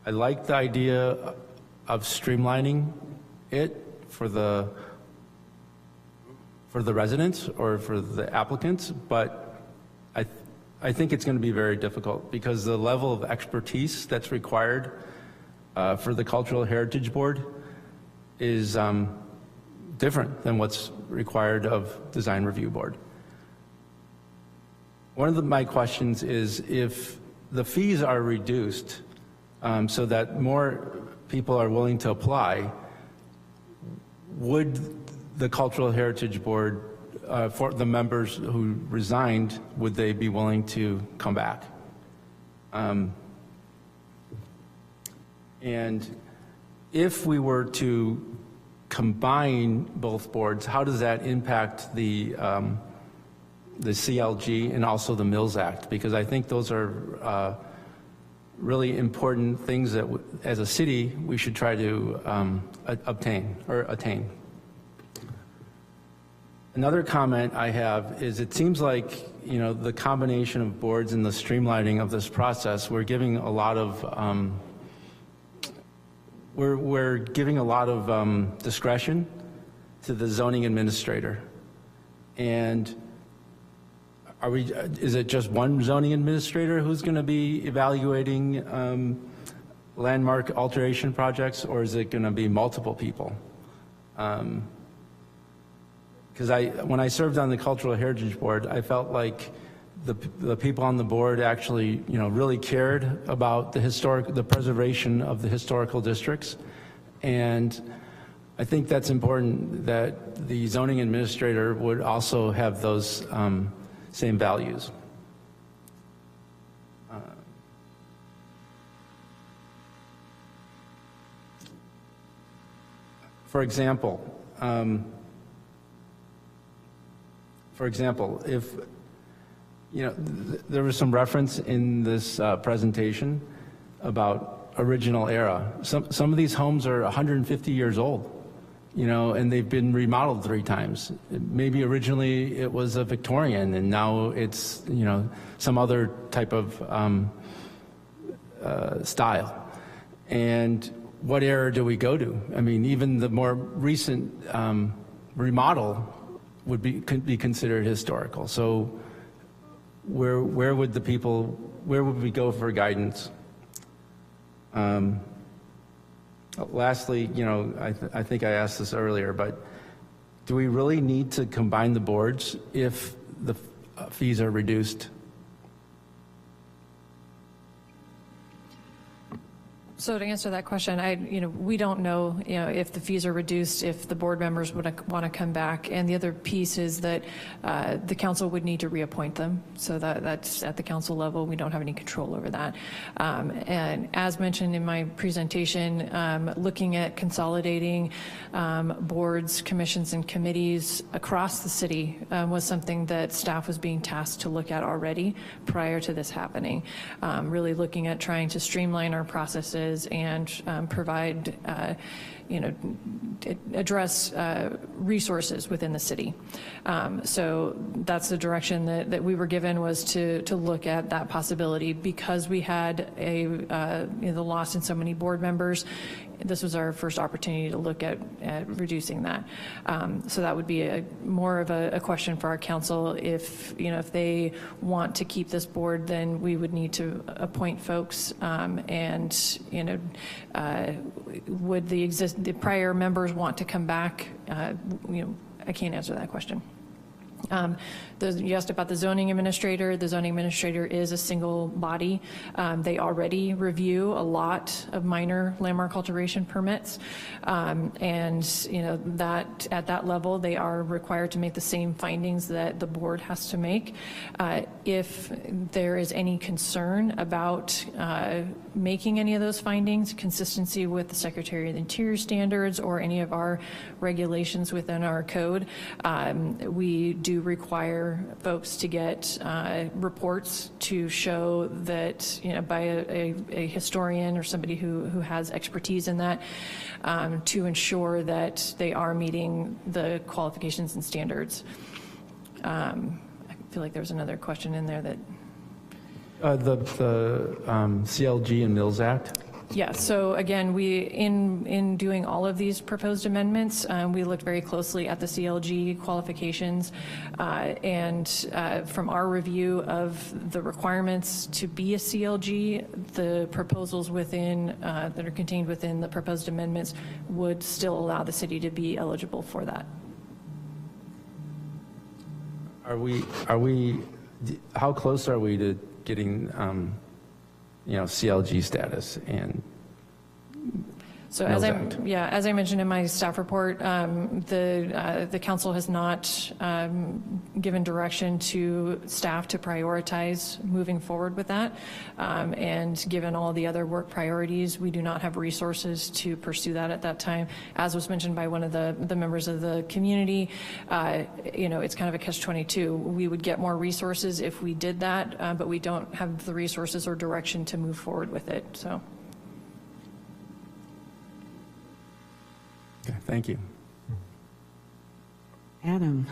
I like the idea of streamlining it for the residents or for the applicants, but I think it's going to be very difficult because the level of expertise that's required for the Cultural Heritage Board is different than what's required of Design Review Board. One of my questions is if the fees are reduced so that more people are willing to apply, would the Cultural Heritage Board, for the members who resigned, would they be willing to come back? And if we were to combine both boards, how does that impact the CLG and also the Mills Act? Because I think those are really important things that as a city we should try to obtain or attain. Another comment I have is it seems like, you know, the combination of boards and the streamlining of this process, we're giving a lot of discretion to the zoning administrator. And is it just one zoning administrator who's going to be evaluating landmark alteration projects, or is it going to be multiple people? Because when I served on the Cultural Heritage Board, I felt like the people on the board actually, you know, really cared about the preservation of the historical districts, and I think that's important that the zoning administrator would also have those same values. For example, if, you know, there was some reference in this presentation about original era. Some of these homes are 150 years old, you know, and they've been remodeled 3 times. Maybe originally it was a Victorian, and now it's, you know, some other type of style. And what era do we go to? I mean, even the more recent remodel could be considered historical. So where would we go for guidance? Lastly, you know, I think I asked this earlier, but do we really need to combine the boards if the fees are reduced? So to answer that question, we don't know, if the fees are reduced, if the board members would want to come back. And the other piece is that the council would need to reappoint them. So that's at the council level. We don't have any control over that. And as mentioned in my presentation, looking at consolidating boards, commissions, and committees across the city was something that staff was being tasked to look at already prior to this happening. Really looking at trying to streamline our processes and provide, address resources within the city. So that's the direction that we were given, was to look at that possibility. Because we had the loss in so many board members, this was our first opportunity to look at reducing that. So that would be more of a question for our council. If they want to keep this board, then we would need to appoint folks, and would the prior members want to come back? I can't answer that question. You asked about the zoning administrator. The zoning administrator is a single body. They already review a lot of minor landmark alteration permits, and that at that level they are required to make the same findings that the board has to make. If there is any concern about making any of those findings, consistency with the Secretary of the Interior standards or any of our regulations within our code, we do require folks to get reports to show that, by a historian or somebody who has expertise in that, to ensure that they are meeting the qualifications and standards. I feel like there was another question in there that... The CLG and Mills Act? Yeah, so again, in doing all of these proposed amendments, we looked very closely at the CLG qualifications, and from our review of the requirements to be a CLG, the proposals within that are contained within the proposed amendments would still allow the city to be eligible for that. How close are we to getting CLG status and So as I mentioned in my staff report, the council has not given direction to staff to prioritize moving forward with that. And given all the other work priorities, we do not have resources to pursue that at that time. As was mentioned by one of the members of the community, it's kind of a catch-22. We would get more resources if we did that, but we don't have the resources or direction to move forward with it. So. Okay, thank you. Adam.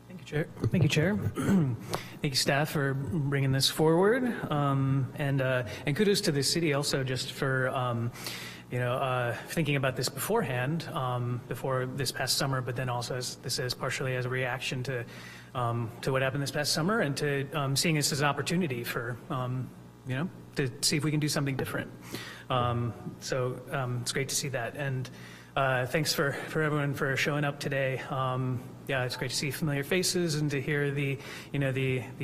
Thank you, Chair. Thank you, Chair. Thank you, staff, for bringing this forward, and kudos to the city also just for thinking about this beforehand, before this past summer, but then also as partially as a reaction to what happened this past summer, and to seeing this as an opportunity for to see if we can do something different. So it's great to see that, and thanks for everyone for showing up today. Yeah, it's great to see familiar faces and to hear the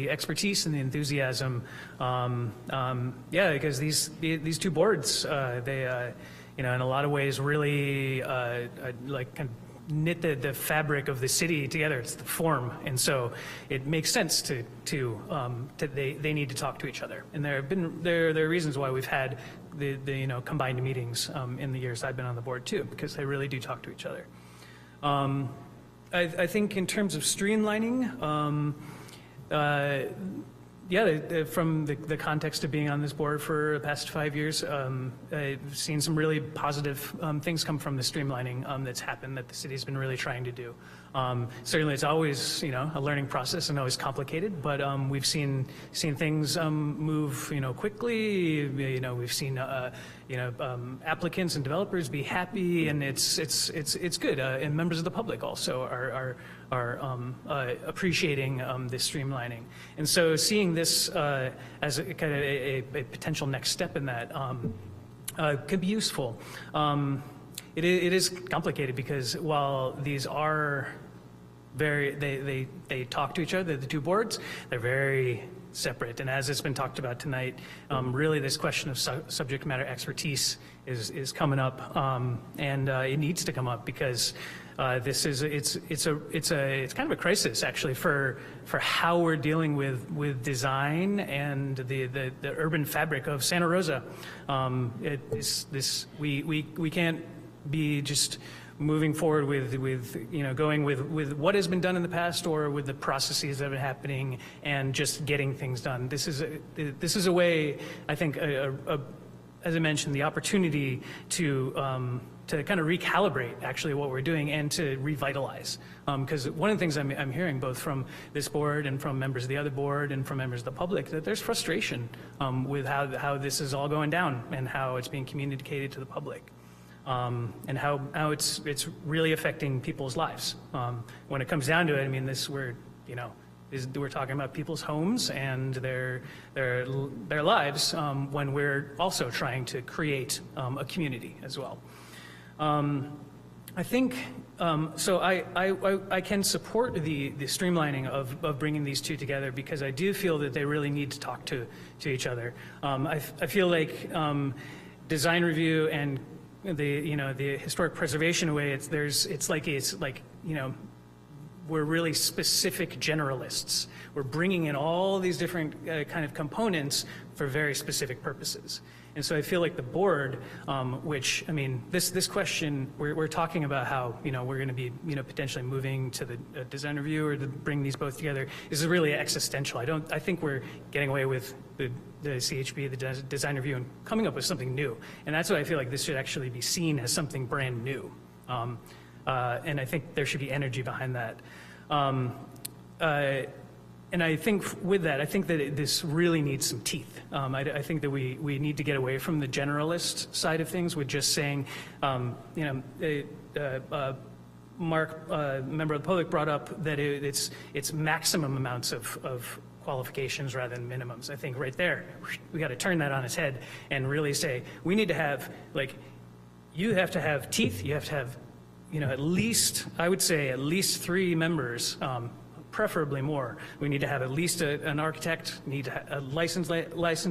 expertise and the enthusiasm. Yeah, because these two boards, they in a lot of ways really like kind of knit the fabric of the city together. It's the form, and so it makes sense to they need to talk to each other. And there are reasons why we've had the combined meetings in the years I've been on the board too, because they really do talk to each other. I think in terms of streamlining, yeah, from the context of being on this board for the past 5 years, I've seen some really positive things come from the streamlining that's happened that the city's been really trying to do. Certainly, it's always a learning process and always complicated, but we've seen things move quickly. We've seen applicants and developers be happy, and it's good. And members of the public also are appreciating this streamlining. And so seeing this as a kind of a potential next step in that could be useful. It is complicated because while these are they talk to each other, the two boards, they're very separate. And as it's been talked about tonight, really this question of subject matter expertise is coming up, and it needs to come up because it's kind of a crisis actually for how we're dealing with design and the urban fabric of Santa Rosa. We can't be just moving forward with going with what has been done in the past or with the processes that have been happening and just getting things done. This is a way, I think, as I mentioned, the opportunity to kind of recalibrate actually what we're doing and to revitalize. Because one of the things I'm hearing both from this board and from members of the other board and from members of the public, that there's frustration with how this is all going down and how it's being communicated to the public. And how it's really affecting people's lives. When it comes down to it, I mean, we're talking about people's homes and their lives when we're also trying to create a community as well. I think so. I can support the streamlining of bringing these two together because I do feel that they really need to talk to each other. I feel like design review and the historic preservation way, it's like we're really specific generalists. We're bringing in all these different kind of components for very specific purposes. And so I feel like the board, which, I mean, this question, we're talking about how, we're going to be, potentially moving to the design review or to bring these both together is really existential. I think we're getting away with the CHB, the design review, and coming up with something new. And that's why I feel like this should actually be seen as something brand new. And I think there should be energy behind that. And I think with that, I think that this really needs some teeth. I think that we need to get away from the generalist side of things with just saying, Mark, member of the public, brought up that it's maximum amounts of qualifications rather than minimums. I think right there, we got to turn that on its head and really say, we need to have, you have to have teeth, you have to have, at least, I would say at least 3 members, preferably more. We need to have at least an architect, need to have a licensed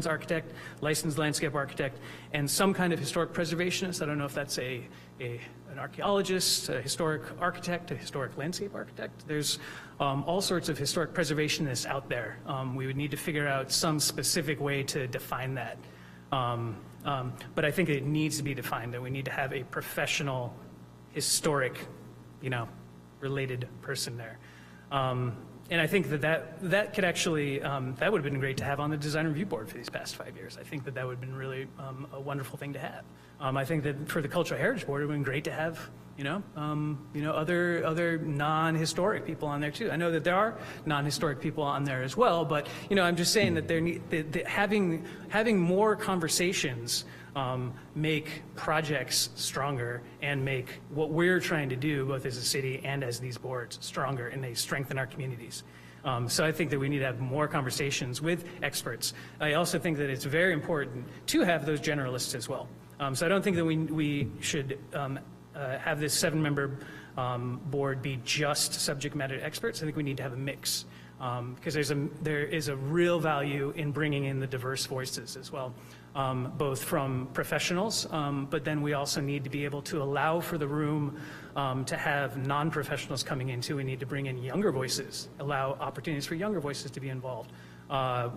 architect, licensed landscape architect, and some kind of historic preservationist. I don't know if that's an archaeologist, a historic architect, a historic landscape architect. There's all sorts of historic preservationists out there. We would need to figure out some specific way to define that. But I think it needs to be defined that we need to have a professional, historic, related person there. And I think that could actually, that would have been great to have on the design review board for these past 5 years. I think that would have been really a wonderful thing to have. I think that for the Cultural Heritage Board, it would have been great to have, other non-historic people on there too. I know that there are non-historic people on there as well, but, I'm just saying that having more conversations make projects stronger and make what we're trying to do, both as a city and as these boards, stronger, and they strengthen our communities. So I think that we need to have more conversations with experts. I also think that it's very important to have those generalists as well. So I don't think that we should have this 7-member board be just subject matter experts. I think we need to have a mix. Because there is a real value in bringing in the diverse voices as well, both from professionals, but then we also need to be able to allow for the room to have non-professionals coming in too. We need to bring in younger voices, allow opportunities for younger voices to be involved.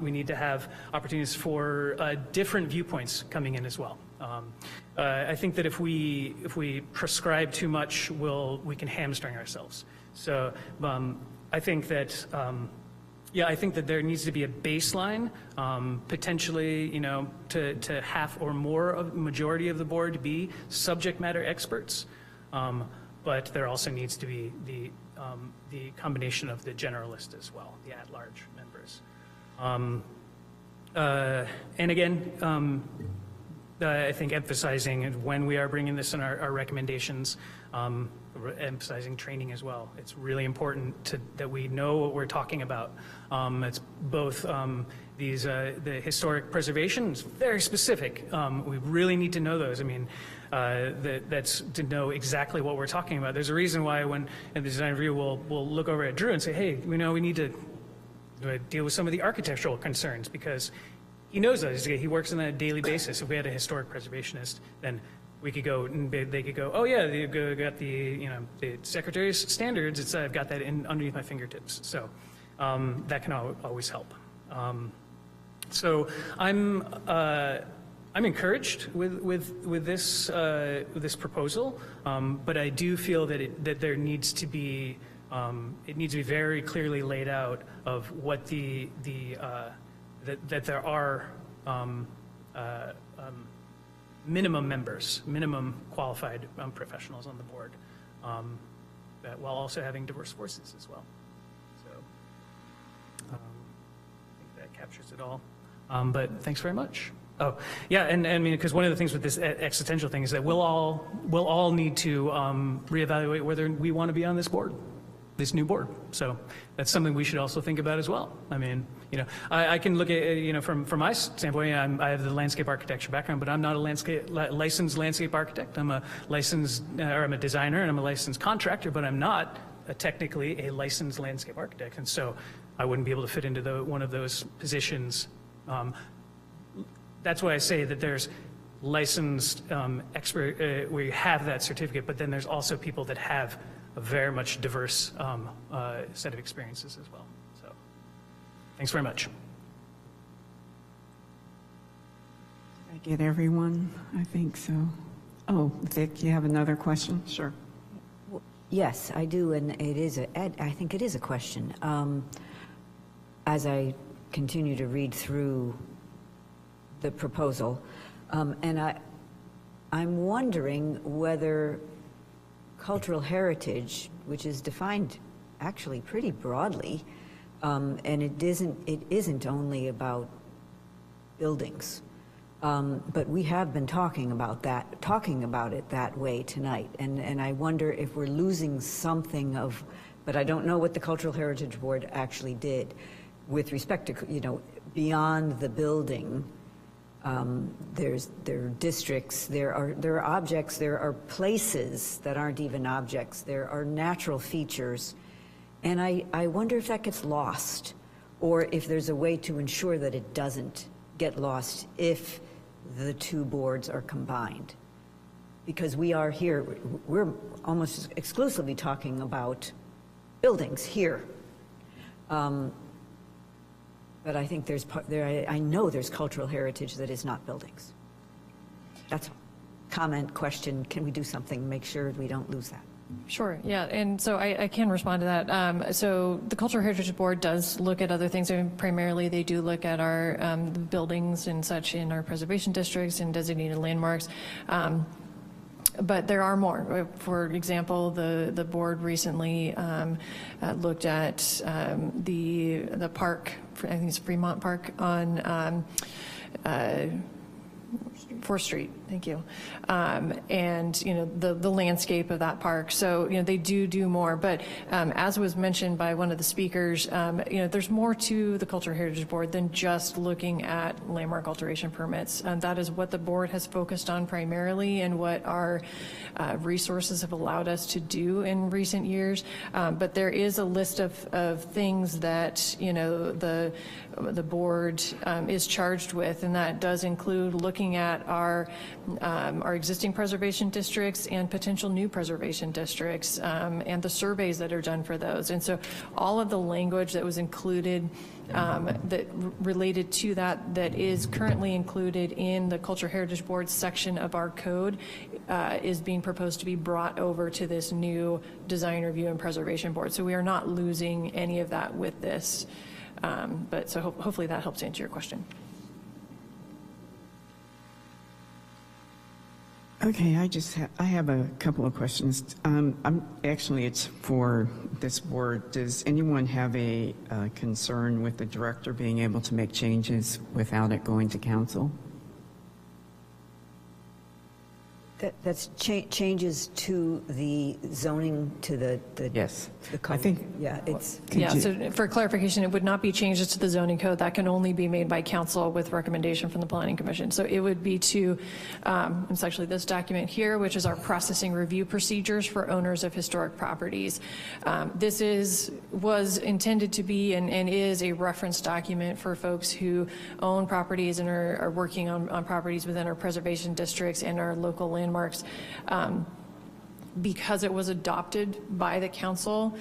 We need to have opportunities for different viewpoints coming in as well. I think that if we prescribe too much, we can hamstring ourselves. So I think that, I think that there needs to be a baseline, potentially, to half or more of majority of the board to be subject matter experts. But there also needs to be the combination of the generalist as well, the at-large members. And again, I think emphasizing when we are bringing this in our recommendations, emphasizing training as well. It's really important that we know what we're talking about. It's both the historic preservation is very specific. We really need to know those. I mean, that's to know exactly what we're talking about. There's a reason why when in the design review we'll look over at Drew and say, hey, we need to deal with some of the architectural concerns, because he knows those. He works on that on a daily basis. If we had a historic preservationist, then we could go, and they could go, oh yeah, they got the, the Secretary's standards. I've got that underneath my fingertips. So that can always help. So I'm encouraged with this proposal, but I do feel that there needs to be it needs to be very clearly laid out of what that there are minimum members, minimum qualified professionals on the board, while also having diverse voices as well. So I think that captures it all. But thanks very much. Oh, yeah, and I mean, because one of the things with this existential thing is that we'll all need to reevaluate whether we want to be on this board, this new board. So that's something we should also think about as well. I mean, I can look at, from my standpoint, I have the landscape architecture background, but I'm not a licensed landscape architect. I'm a I'm a designer and I'm a licensed contractor, but I'm not technically a licensed landscape architect. And so I wouldn't be able to fit into one of those positions. That's why I say that there's licensed expert where you have that certificate, but then there's also people that have a very much diverse set of experiences as well. So thanks very much. Did I get everyone? I think so. Oh, Vic, you have another question? Sure. Yes, I do, and I think it is a question. As I continue to read through the proposal, and I'm wondering whether cultural heritage, which is defined actually pretty broadly, and it isn't only about buildings, but we have been talking about it that way tonight, and I wonder if we're losing something of, but I don't know what the Cultural Heritage Board actually did with respect to, beyond the building. There are districts, there are objects, there are places that aren't even objects, there are natural features, and I wonder if that gets lost, or if there's a way to ensure that it doesn't get lost if the two boards are combined. Because we are here, we're almost exclusively talking about buildings here. But I think I know there's cultural heritage that is not buildings. That's all. Comment, question, can we do something, make sure we don't lose that? Sure, yeah, and so I can respond to that. So the Cultural Heritage Board does look at other things. I mean, primarily, they do look at our buildings and such in our preservation districts and designated landmarks. But there are more. For example, the board recently looked at the park, I think it's Fremont Park on 4th Street, thank you, and the landscape of that park. So they do more, but as was mentioned by one of the speakers, there's more to the Cultural Heritage Board than just looking at landmark alteration permits. That is what the board has focused on primarily, and what our resources have allowed us to do in recent years. But there is a list of things that the board is charged with, and that does include looking at our existing preservation districts and potential new preservation districts, and the surveys that are done for those. And so all of the language that was included that related to that is currently included in the Cultural Heritage Board section of our code is being proposed to be brought over to this new Design Review and Preservation Board. So we are not losing any of that with this. But so hopefully that helps answer your question. Okay, I have a couple of questions. Actually, it's for this board. Does anyone have a concern with the director being able to make changes without it going to council? That's changes to the zoning, to the Yes. the code. I think, Yeah, it's. So for clarification, it would not be changes to the zoning code. That can only be made by council with recommendation from the planning commission. So it would be to, it's actually this document here, which is our processing review procedures for owners of historic properties. This was intended to be and is a reference document for folks who own properties and are working on properties within our preservation districts and our local landmarks. Because it was adopted by the council,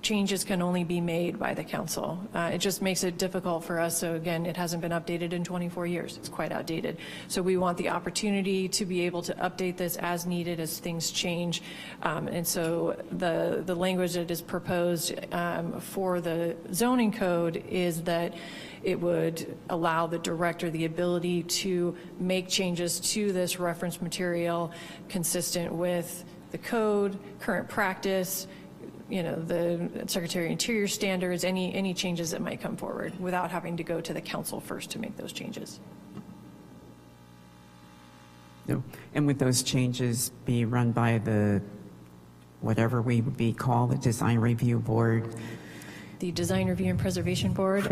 changes can only be made by the council. It just makes it difficult for us. So again, it hasn't been updated in 24 years. It's quite outdated. So we want the opportunity to be able to update this as needed as things change. And so the language that is proposed for the zoning code is that it would allow the director the ability to make changes to this reference material consistent with the code, current practice, the Secretary of Interior standards, any changes that might come forward without having to go to the council first to make those changes. no. And would those changes be run by the, whatever we would be called, the Design Review Board? The Design Review and Preservation Board.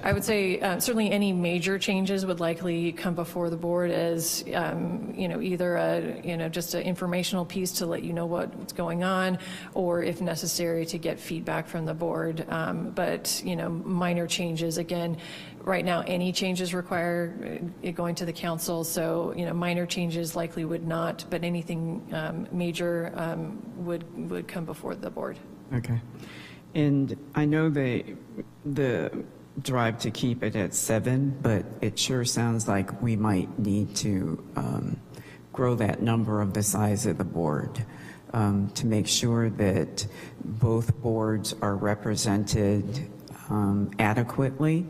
I would say certainly any major changes would likely come before the board as either just an informational piece to let you know what's going on, or if necessary to get feedback from the board. But minor changes, again, right now any changes require it going to the council. So minor changes likely would not, but anything major would come before the board. Okay. And I know the drive to keep it at 7, but it sure sounds like we might need to grow that number of the size of the board to make sure that both boards are represented adequately.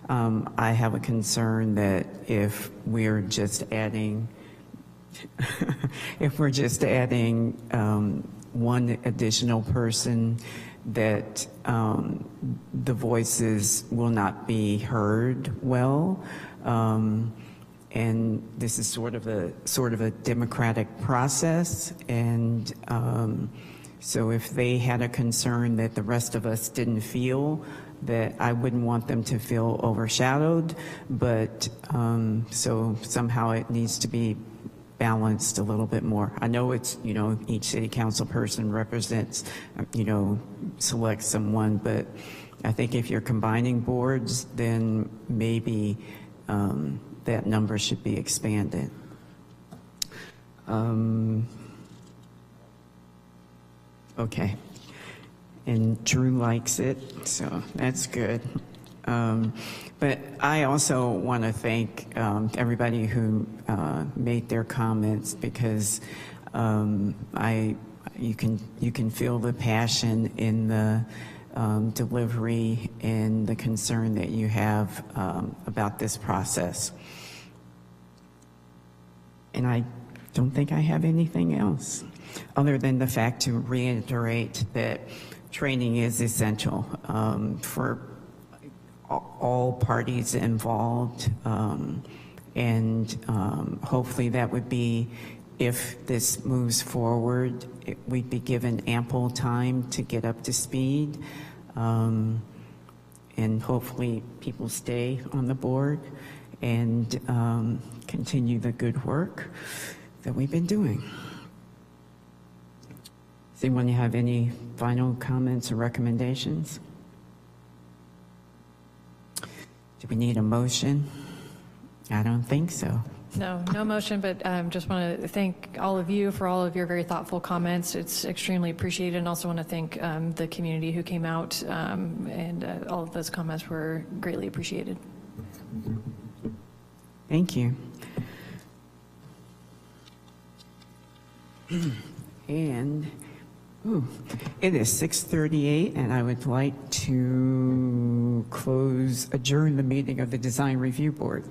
I have a concern that if we're just adding one additional person, that the voices will not be heard well. And this is sort of a democratic process. And so if they had a concern that the rest of us didn't feel, that I wouldn't want them to feel overshadowed, but so somehow it needs to be balanced a little bit more. I know it's, each city council person represents, selects someone, but I think if you're combining boards, then maybe that number should be expanded. Okay. And Drew likes it, so that's good. But I also want to thank everybody who made their comments, because you can feel the passion in the delivery and the concern that you have about this process. And I don't think I have anything else other than the fact to reiterate that training is essential for all parties involved, and hopefully that would be, if this moves forward, we'd be given ample time to get up to speed, and hopefully people stay on the board and continue the good work that we've been doing. Does anyone have any final comments or recommendations? Do we need a motion? I don't think so. No motion, but just want to thank all of you for all of your very thoughtful comments. It's extremely appreciated, and also want to thank the community who came out, and all of those comments were greatly appreciated. Thank you. And it is 6:38, and I would like to adjourn the meeting of the Design Review Board.